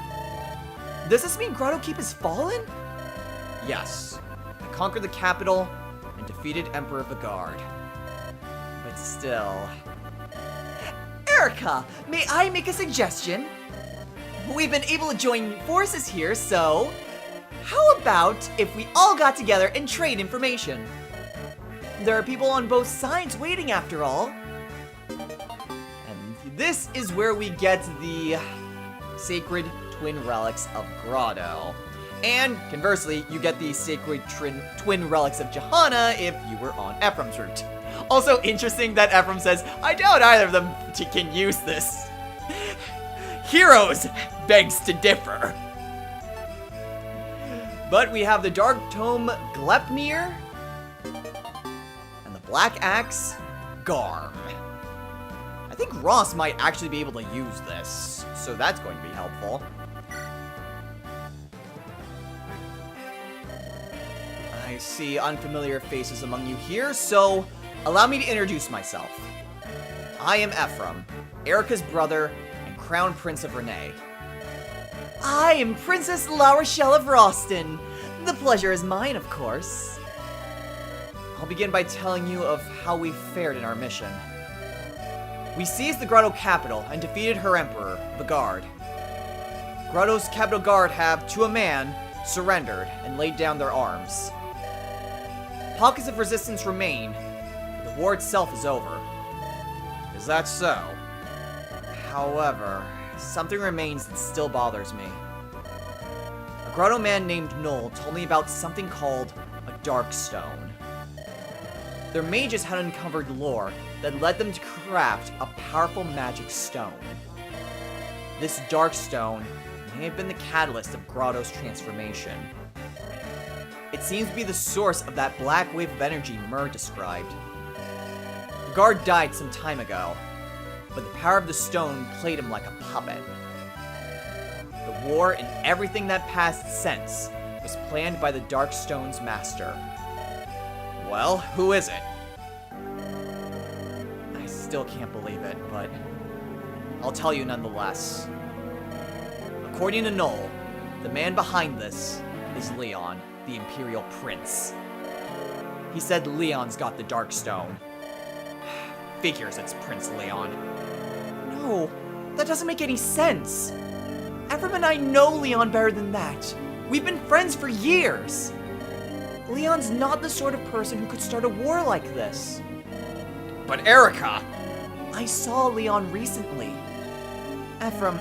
S1: Does this mean Grotto Keep has fallen? Yes. I conquered the capital and defeated Emperor Vigard. But still... Erica, may I make a suggestion? We've been able to join forces here, so... How about if we all got together and trade information? There are people on both sides waiting after all. And this is where we get the Sacred Twin Relics of Grotto. And, conversely, you get the Sacred Twin Relics of Johanna if you were on Ephraim's route. Also interesting that Ephraim says, I doubt either of them can use this. Heroes begs to differ. But we have the Dark Tome Glepnir and the Black Axe Garm. I think Ross might actually be able to use this, so that's going to be helpful. I see unfamiliar faces among you here, so allow me to introduce myself. I am Ephraim, Erica's brother and Crown Prince of Renee. I am Princess La Rochelle of Roston. The pleasure is mine, of course. I'll begin by telling you of how we fared in our mission. We seized the Grotto capital and defeated her emperor, Vigard. Grotto's capital guard have, to a man, surrendered and laid down their arms. Pockets of resistance remain, but the war itself is over. Is that so? However, something remains that still bothers me. A Grotto man named Noel told me about something called a Dark Stone. Their mages had uncovered lore that led them to craft a powerful magic stone. This Dark Stone may have been the catalyst of Grotto's transformation. It seems to be the source of that black wave of energy Mur described. The guard died some time ago, but the power of the stone played him like a puppet. The war and everything that passed since was planned by the Dark Stone's master. Well, who is it? I still can't believe it, but I'll tell you nonetheless. According to Noel, the man behind this is Leon, the Imperial Prince. He said Leon's got the Dark Stone. Figures it's Prince Leon. No, that doesn't make any sense. Ephraim and I know Leon better than that. We've been friends for years. Leon's not the sort of person who could start a war like this. But Erica! I saw Leon recently. Ephraim,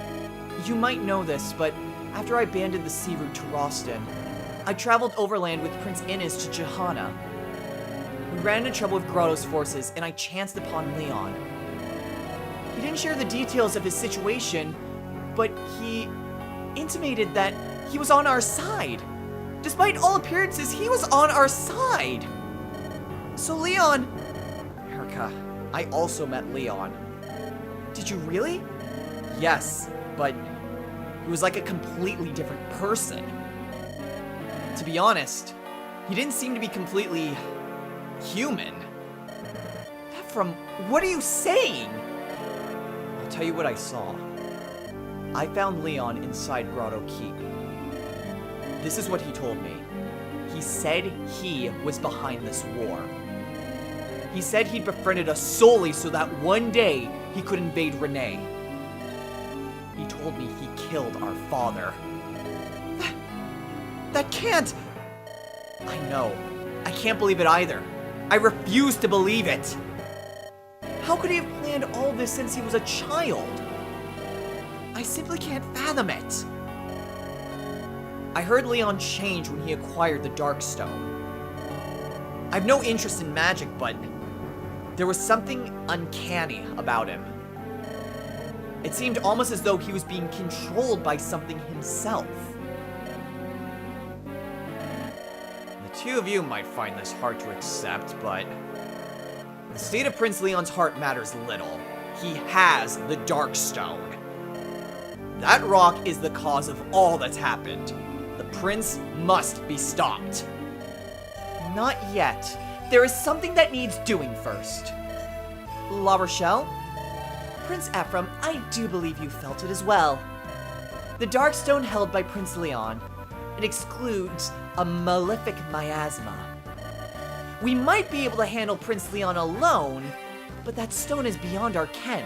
S1: you might know this, but after I abandoned the sea route to Roston, I traveled overland with Prince Innes to Johanna. We ran into trouble with Grotto's forces, and I chanced upon Leon. He didn't share the details of his situation, but he intimated that he was on our side. Despite all appearances, he was on our side. So Leon... Erica, I also met Leon. Did you really? Yes, but he was like a completely different person. To be honest, he didn't seem to be completely human. Ephraim, what are you saying? I'll tell you what I saw. I found Leon inside Grotto Keep. This is what he told me. He said he was behind this war. He said he'd befriended us solely so that one day he could invade Renee. He told me he killed our father. That can't... I know. I can't believe it either. I refuse to believe it. How could he have planned all this since he was a child? I simply can't fathom it. I heard Leon change when he acquired the Darkstone. I've no interest in magic, but there was something uncanny about him. It seemed almost as though he was being controlled by something himself. The two of you might find this hard to accept, but the state of Prince Leon's heart matters little. He has the Darkstone. That rock is the cause of all that's happened. The prince must be stopped. Not yet. There is something that needs doing first. La Rochelle? Prince Ephraim, I do believe you felt it as well. The Darkstone held by Prince Leon. It excludes a malefic miasma. We might be able to handle Prince Leon alone, but that stone is beyond our ken.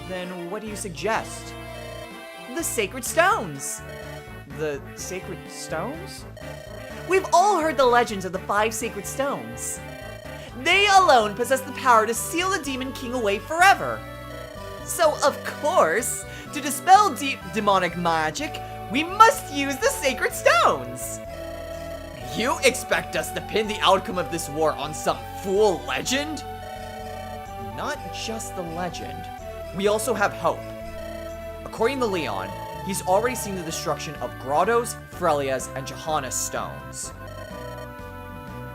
S1: Then what do you suggest? The Sacred Stones! The Sacred Stones? We've all heard the legends of the 5 Sacred Stones. They alone possess the power to seal the Demon King away forever. So, of course, to dispel deep demonic magic, we must use the Sacred Stones! You expect us to pin the outcome of this war on some fool legend? Not just the legend. We also have hope. According to Leon, he's already seen the destruction of Grotto's, Frelia's, and Johanna's stones.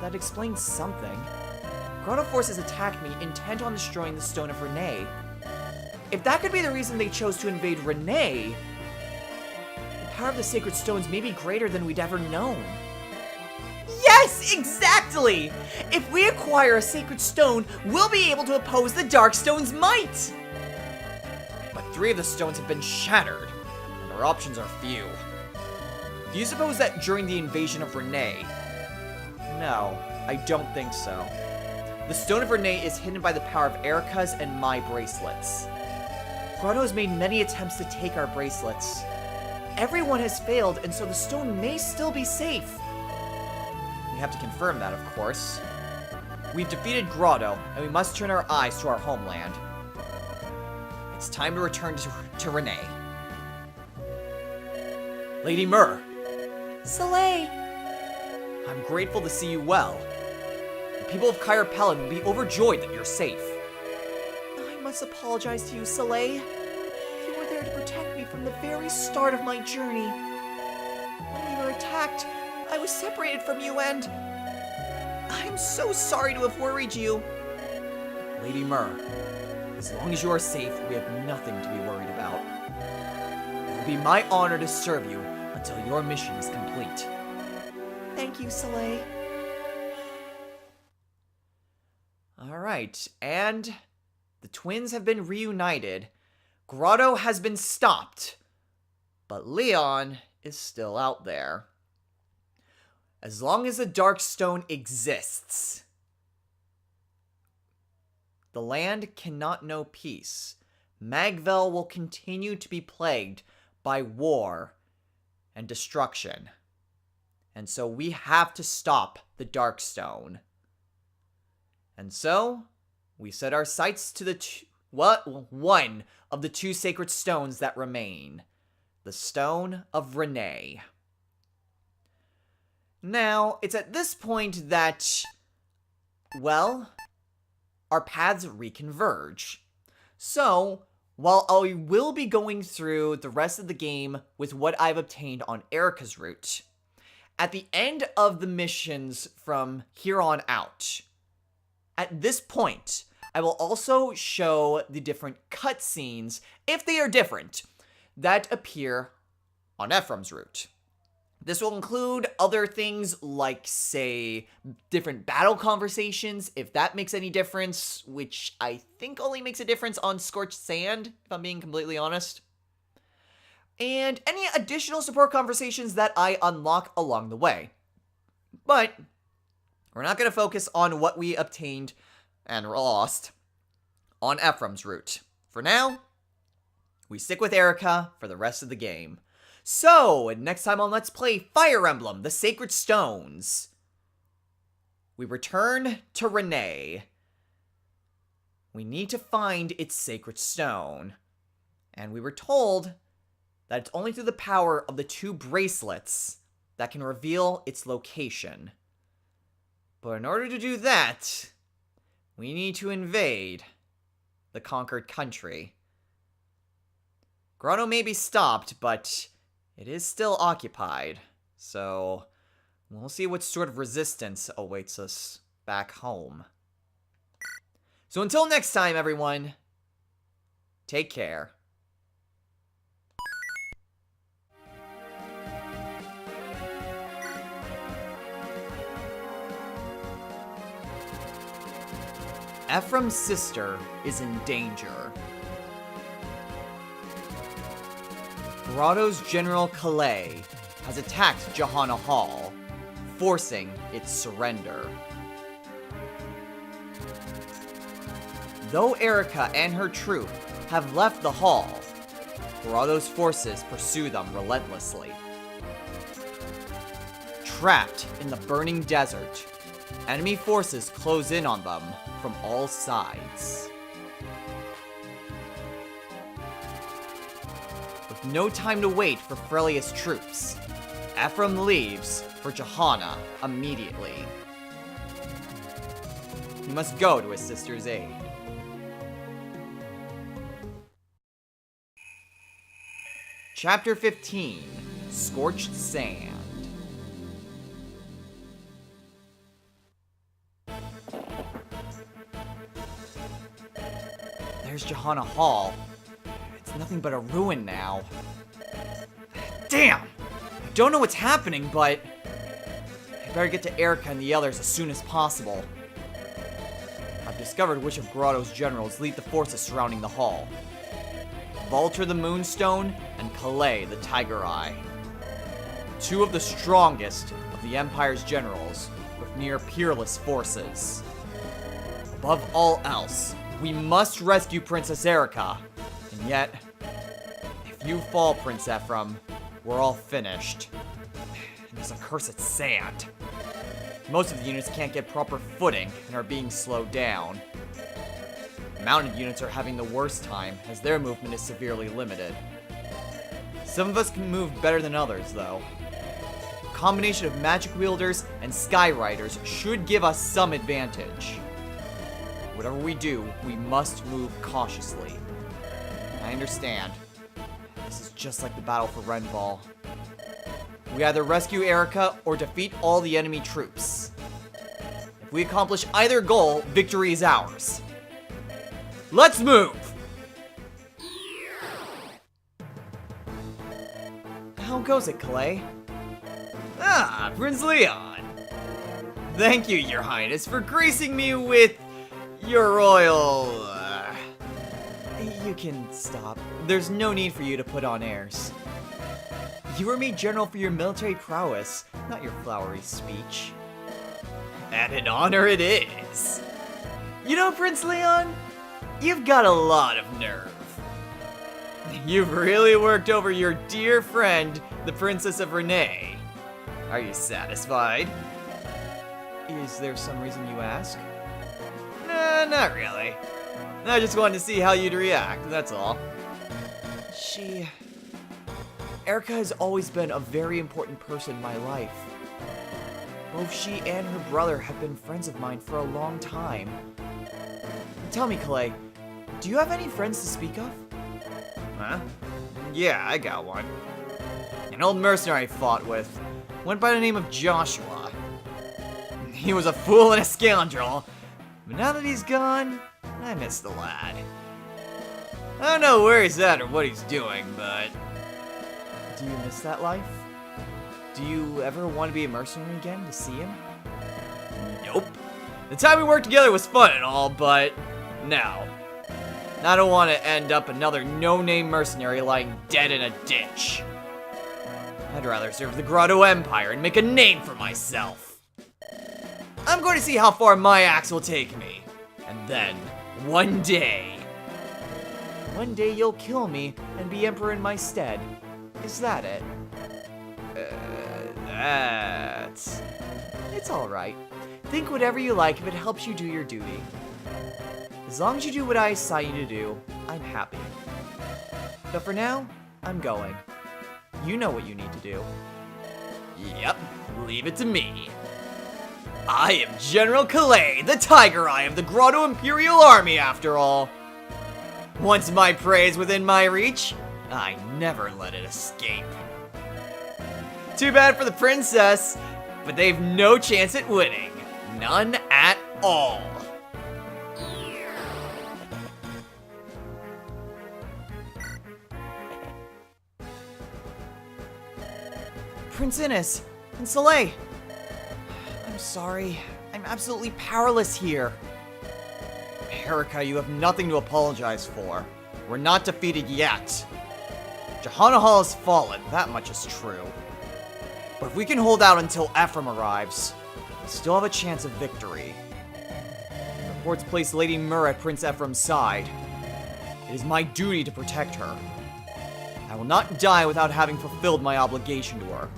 S1: That explains something. Grotto forces attacked me, intent on destroying the Stone of Renee. If that could be the reason they chose to invade Renee, the power of the Sacred Stones may be greater than we'd ever known. Yes, exactly! If we acquire a Sacred Stone, we'll be able to oppose the Darkstone's might! But 3 of the stones have been shattered, and our options are few. Do you suppose that during the invasion of Renee? No, I don't think so. The Stone of Renee is hidden by the power of Erica's and my bracelets. Grotto has made many attempts to take our bracelets. Everyone has failed, and so the stone may still be safe. We have to confirm that, of course. We've defeated Grotto, and we must turn our eyes to our homeland. It's time to return to Renee. Lady Myrrh.
S2: Soleil.
S1: I'm grateful to see you well. The people of Cair Pelin will be overjoyed that you're safe.
S2: I must apologize to you, Soleil. You were there to protect me from the very start of my journey. When we were attacked, I was separated from you and... I'm so sorry to have worried you.
S1: Lady Myrrh, as long as you are safe, we have nothing to be worried about. It will be my honor to serve you until your mission is complete.
S2: Thank you, Soleil.
S1: Alright, and the twins have been reunited. Grotto has been stopped, but Leon is still out there. As long as the Darkstone exists, the land cannot know peace. Magvel will continue to be plagued by war and destruction. And so we have to stop the Darkstone. And so, we set our sights to one of the 2 sacred stones that remain. The Stone of Renee. Now, it's at this point that, well, our paths reconverge. So, while I will be going through the rest of the game with what I've obtained on Erica's route, at the end of the missions from here on out, at this point, I will also show the different cutscenes, if they are different, that appear on Ephraim's route. This will include other things like, say, different battle conversations, if that makes any difference, which I think only makes a difference on Scorched Sand, if I'm being completely honest. And any additional support conversations that I unlock along the way. But we're not going to focus on what we obtained and lost on Ephraim's route. For now, we stick with Erica for the rest of the game. So, next time on Let's Play Fire Emblem, the Sacred Stones, we return to Renee. We need to find its sacred stone. And we were told that it's only through the power of the 2 bracelets that can reveal its location. But in order to do that, we need to invade the conquered country. Grotto may be stopped, but it is still occupied, so we'll see what sort of resistance awaits us back home. So until next time, everyone, take care. Ephraim's sister is in danger. Grotto's General Calais has attacked Johanna Hall, forcing its surrender. Though Erica and her troop have left the hall, Grotto's forces pursue them relentlessly. Trapped in the burning desert, enemy forces close in on them from all sides. With no time to wait for Frelia's troops, Ephraim leaves for Johanna immediately. He must go to his sister's aid. Chapter 15, Scorched Sand. There's Johanna Hall. It's nothing but a ruin now. Damn! I don't know what's happening, but I better get to Erica and the others as soon as possible. I've discovered which of Grotto's generals lead the forces surrounding the hall. Valter the Moonstone and Calais the Tiger Eye. 2 of the strongest of the Empire's generals with near peerless forces. Above all else, we must rescue Princess Erica. And yet, if you fall, Prince Ephraim, we're all finished. And there's accursed sand. Most of the units can't get proper footing and are being slowed down. Mounted units are having the worst time, as their movement is severely limited. Some of us can move better than others, though. A combination of magic wielders and sky riders should give us some advantage. Whatever we do, we must move cautiously. I understand. This is just like the battle for Renval. We either rescue Erica or defeat all the enemy troops. If we accomplish either goal, victory is ours. Let's move! How goes it, Calais? Ah, Prince Leon! Thank you, Your Highness, for gracing me with your royal... You can stop. There's no need for you to put on airs. You were made general for your military prowess, not your flowery speech. And an honor it is. You know, Prince Leon, you've got a lot of nerve. You've really worked over your dear friend, the Princess of Renee. Are you satisfied? Is there some reason you ask? Nah, not really. I just wanted to see how you'd react, that's all. Erica has always been a very important person in my life.
S2: Both she and her brother have been friends of mine for a long time. Tell me, Clay, do you have any friends to speak of?
S1: Huh? Yeah, I got one. An old mercenary I fought with. Went by the name of Joshua. He was a fool and a scoundrel. But now that he's gone, I miss the lad. I don't know where he's at or what he's doing, but...
S2: Do you miss that life? Do you ever want to be a mercenary again to see him?
S1: Nope. The time we worked together was fun and all, but... no. I don't want to end up another no-name mercenary lying dead in a ditch. I'd rather serve the Grotto Empire and make a name for myself. I'm going to see how far my axe will take me. And then, one day...
S2: One day you'll kill me and be emperor in my stead. Is that it?
S1: That's...
S2: It's alright. Think whatever you like if it helps you do your duty. As long as you do what I assign you to do, I'm happy. But for now, I'm going. You know what you need to do.
S1: Yep, leave it to me. I am General Calais, the Tiger Eye of the Grotto Imperial Army, after all. Once my prey is within my reach, I never let it escape. Too bad for the princess, but they've no chance at winning. None at all.
S2: Prince Innes and Soleil. I'm sorry. I'm absolutely powerless here.
S1: Erica, you have nothing to apologize for. We're not defeated yet. Jahanahal has fallen, that much is true. But if we can hold out until Ephraim arrives, we still have a chance of victory. Reports place Lady Myrrh at Prince Ephraim's side. It is my duty to protect her. I will not die without having fulfilled my obligation to her.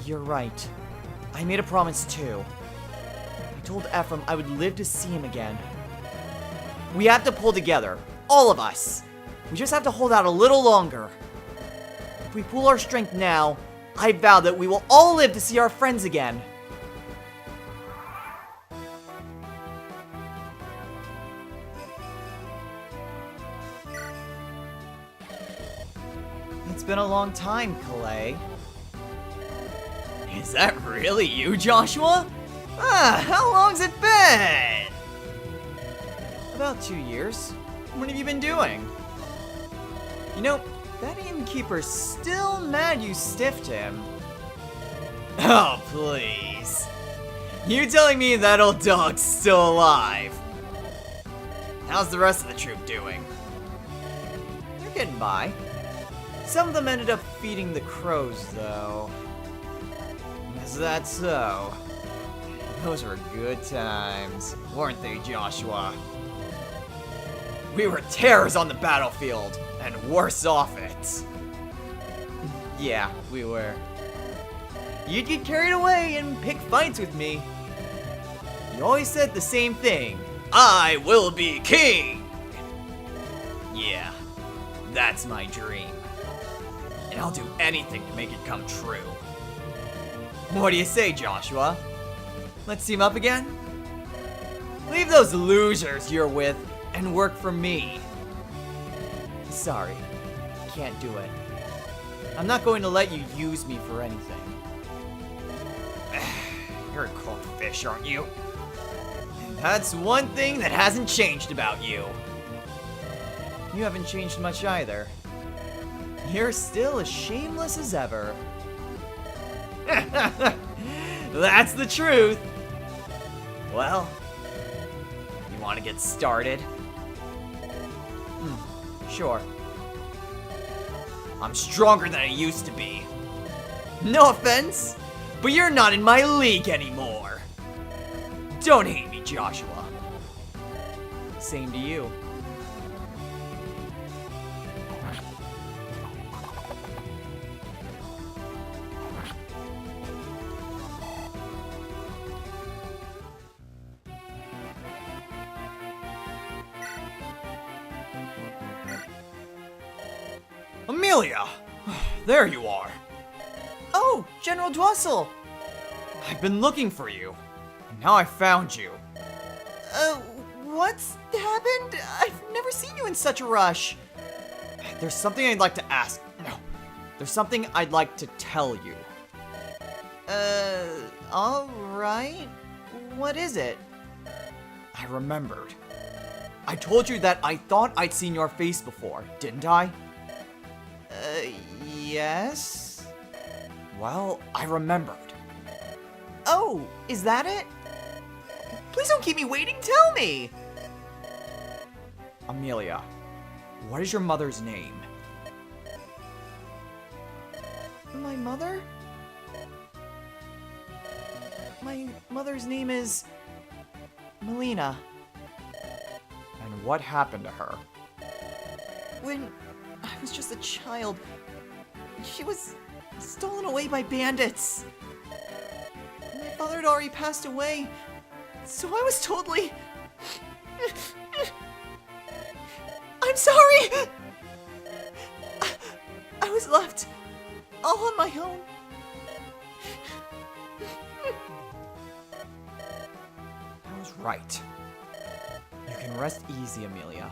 S2: You're right. I made a promise too. I told Ephraim I would live to see him again.
S1: We have to pull together, all of us. We just have to hold out a little longer.
S2: If we pool our strength now, I vow that we will all live to see our friends again. It's been a long time, Calais.
S1: Is that really you, Joshua? How long's it been?
S2: About 2 years.
S1: What have you been doing?
S2: You know, that innkeeper's still mad you stiffed him.
S1: Oh, please. You telling me that old dog's still alive? How's the rest of the troop doing?
S2: They're getting by. Some of them ended up feeding the crows, though.
S1: Is that so? Those were good times, weren't they, Joshua? We were terrors on the battlefield, and worse off it.
S2: Yeah, we were.
S1: You'd get carried away and pick fights with me. You always said the same thing. I will be king! Yeah, that's my dream. And I'll do anything to make it come true. What do you say, Joshua? Let's team up again? Leave those losers you're with and work for me.
S2: Sorry, can't do it. I'm not going to let you use me for anything.
S1: You're a cold fish, aren't you? That's one thing that hasn't changed about you.
S2: You haven't changed much either. You're still as shameless as ever.
S1: That's the truth. Well, you want to get started?
S2: Sure.
S1: I'm stronger than I used to be. No offense, but you're not in my league anymore. Don't hate me, Joshua.
S2: Same to you.
S1: Amelia! There you are.
S2: Oh, General Dwassel!
S1: I've been looking for you, and now I found you.
S2: What's happened? I've never seen you in such a rush.
S1: There's something I'd like to ask. No, there's something I'd like to tell you.
S2: Alright. What is it?
S1: I remembered. I told you that I thought I'd seen your face before, didn't I?
S2: Yes?
S1: Well, I remembered.
S2: Oh, is that it? Please don't keep me waiting, tell me!
S1: Amelia, what is your mother's name?
S2: My mother? My mother's name is... Melina.
S1: And what happened to her?
S2: When I was just a child, she was stolen away by bandits. My father had already passed away, so I was totally... I'm sorry! I was left all on my own.
S1: I was right. You can rest easy, Amelia.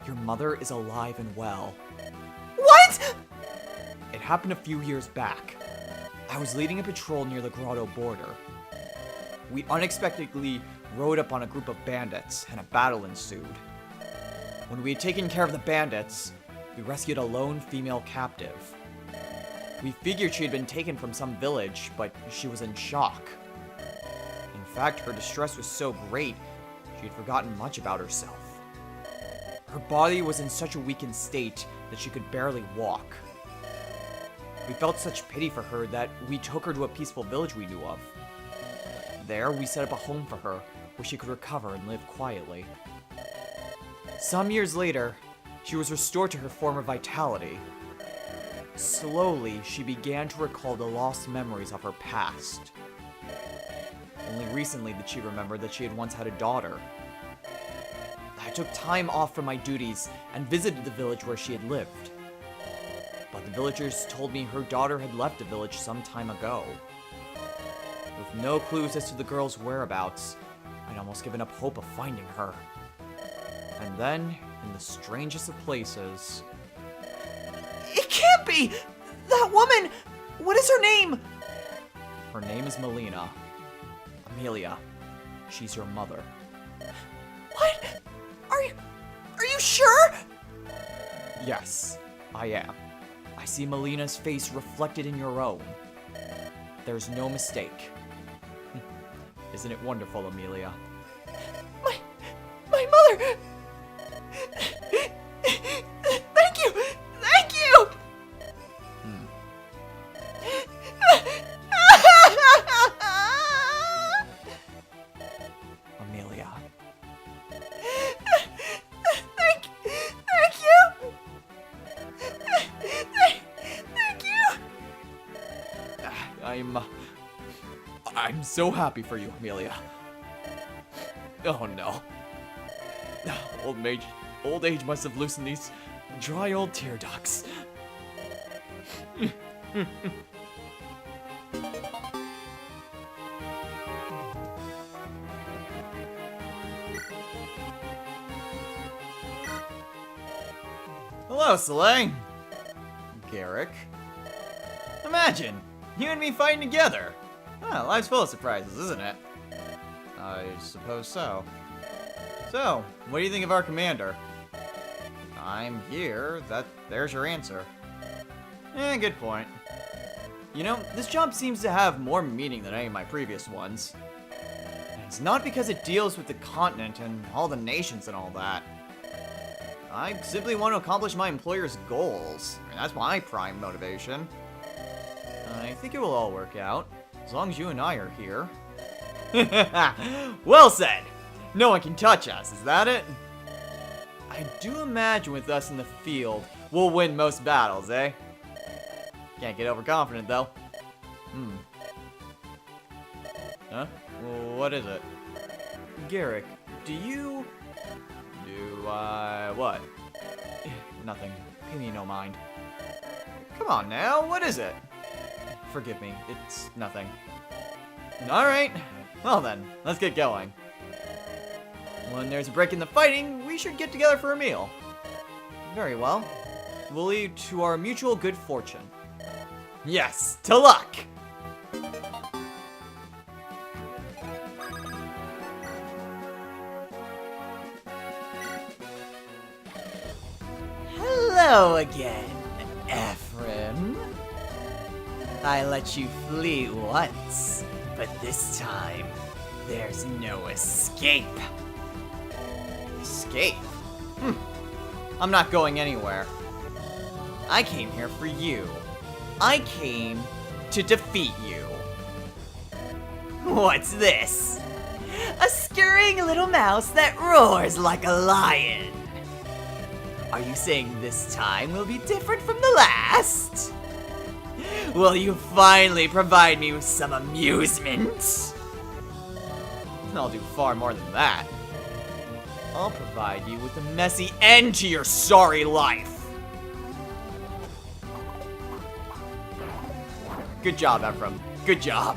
S1: Your mother is alive and well.
S2: What?!
S1: It happened a few years back. I was leading a patrol near the grotto border. We unexpectedly rode up on a group of bandits, and a battle ensued. When we had taken care of the bandits, we rescued a lone female captive. We figured she had been taken from some village, but she was in shock. In fact, her distress was so great, she had forgotten much about herself. Her body was in such a weakened state that she could barely walk. We felt such pity for her that we took her to a peaceful village we knew of. There, we set up a home for her, where she could recover and live quietly. Some years later, she was restored to her former vitality. Slowly, she began to recall the lost memories of her past. Only recently did she remember that she had once had a daughter. I took time off from my duties and visited the village where she had lived. But the villagers told me her daughter had left the village some time ago. With no clues as to the girl's whereabouts, I'd almost given up hope of finding her. And then, in the strangest of places...
S2: It can't be! That woman! What is her name?
S1: Her name is Melina. Amelia. She's your mother.
S2: What? Are you sure?
S1: Yes, I am. I see Melina's face reflected in your own. There's no mistake. Isn't it wonderful, Amelia?
S2: My mother! Thank you! Thank you!
S1: Amelia.
S2: Thank you! Thank you!
S1: I'm so happy for you, Amelia. Oh no. Old age must have loosened these dry old tear ducts. Hello, Soleil. Garrick. Imagine, you and me fighting together. Ah, life's full of surprises, isn't it? I suppose so. So, what do you think of our commander? I'm here. There's your answer. Good point. You know, this job seems to have more meaning than any of my previous ones. And it's not because it deals with the continent and all the nations and all that. I simply want to accomplish my employer's goals. I mean, that's my prime motivation. I think it will all work out, as long as you and I are here. Well said! No one can touch us, is that it? I do imagine with us in the field, we'll win most battles, eh? Can't get overconfident, though. Huh? Well, what is it? Garrick, do you... what? Nothing. Pay me no mind. Come on now, what is it? Forgive me, it's nothing. Alright, well then, let's get going. When there's a break in the fighting, we should get together for a meal. Very well. We'll lead to our mutual good fortune. Yes, to luck!
S2: Hello again, Ephraim. I let you flee once, but this time, there's no escape.
S1: Escape? I'm not going anywhere. I came here for you. I came to defeat you.
S2: What's this? A scurrying little mouse that roars like a lion. Are you saying this time will be different from the last? Will you finally provide me with some amusement?
S1: I'll do far more than that. I'll provide you with a messy end to your sorry life. Good job, Ephraim. Good job.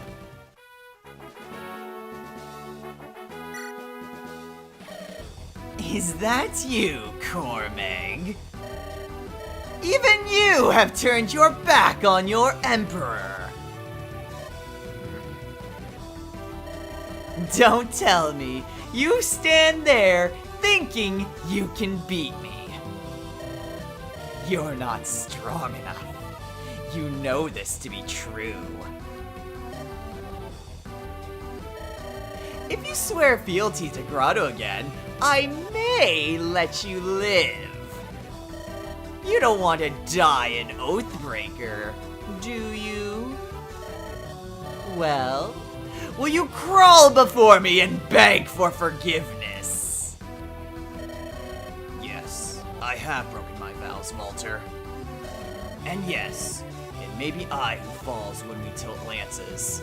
S2: Is that you, Cormeg? Even you have turned your back on your emperor. Don't tell me you stand there thinking you can beat me. You're not strong enough. You know this to be true. If you swear fealty to Grotto again, I may let you live. You don't want to die an Oathbreaker, do you? Well, will you crawl before me and beg for forgiveness?
S1: Yes, I have broken my vows, Walter. And yes, it may be I who falls when we tilt lances.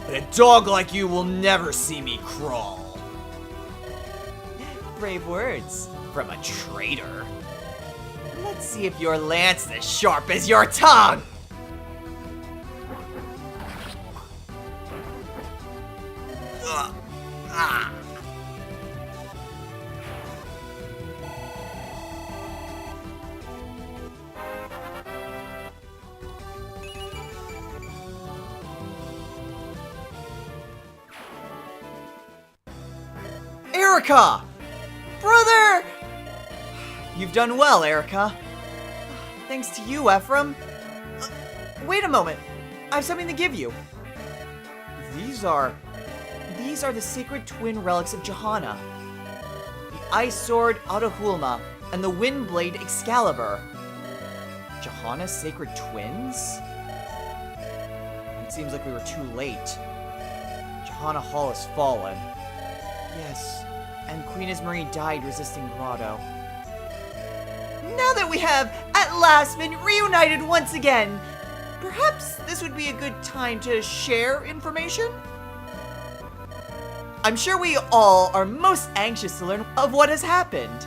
S1: But a dog like you will never see me crawl.
S2: Brave words from a traitor. Let's see if your lance is as sharp as your tongue!
S1: Erica! Brother! You've done well, Erica. Thanks to you, Ephraim. Wait a moment. I have something to give you. These are the sacred twin relics of Johanna. The Ice Sword Autohulma and the Wind Blade Excalibur. Johanna's sacred twins? It seems like we were too late. Johanna Hall has fallen. Yes, and Queen Ismarie died resisting Grotto.
S2: Now that we have, at last, been reunited once again, perhaps this would be a good time to share information? I'm sure we all are most anxious to learn of what has happened.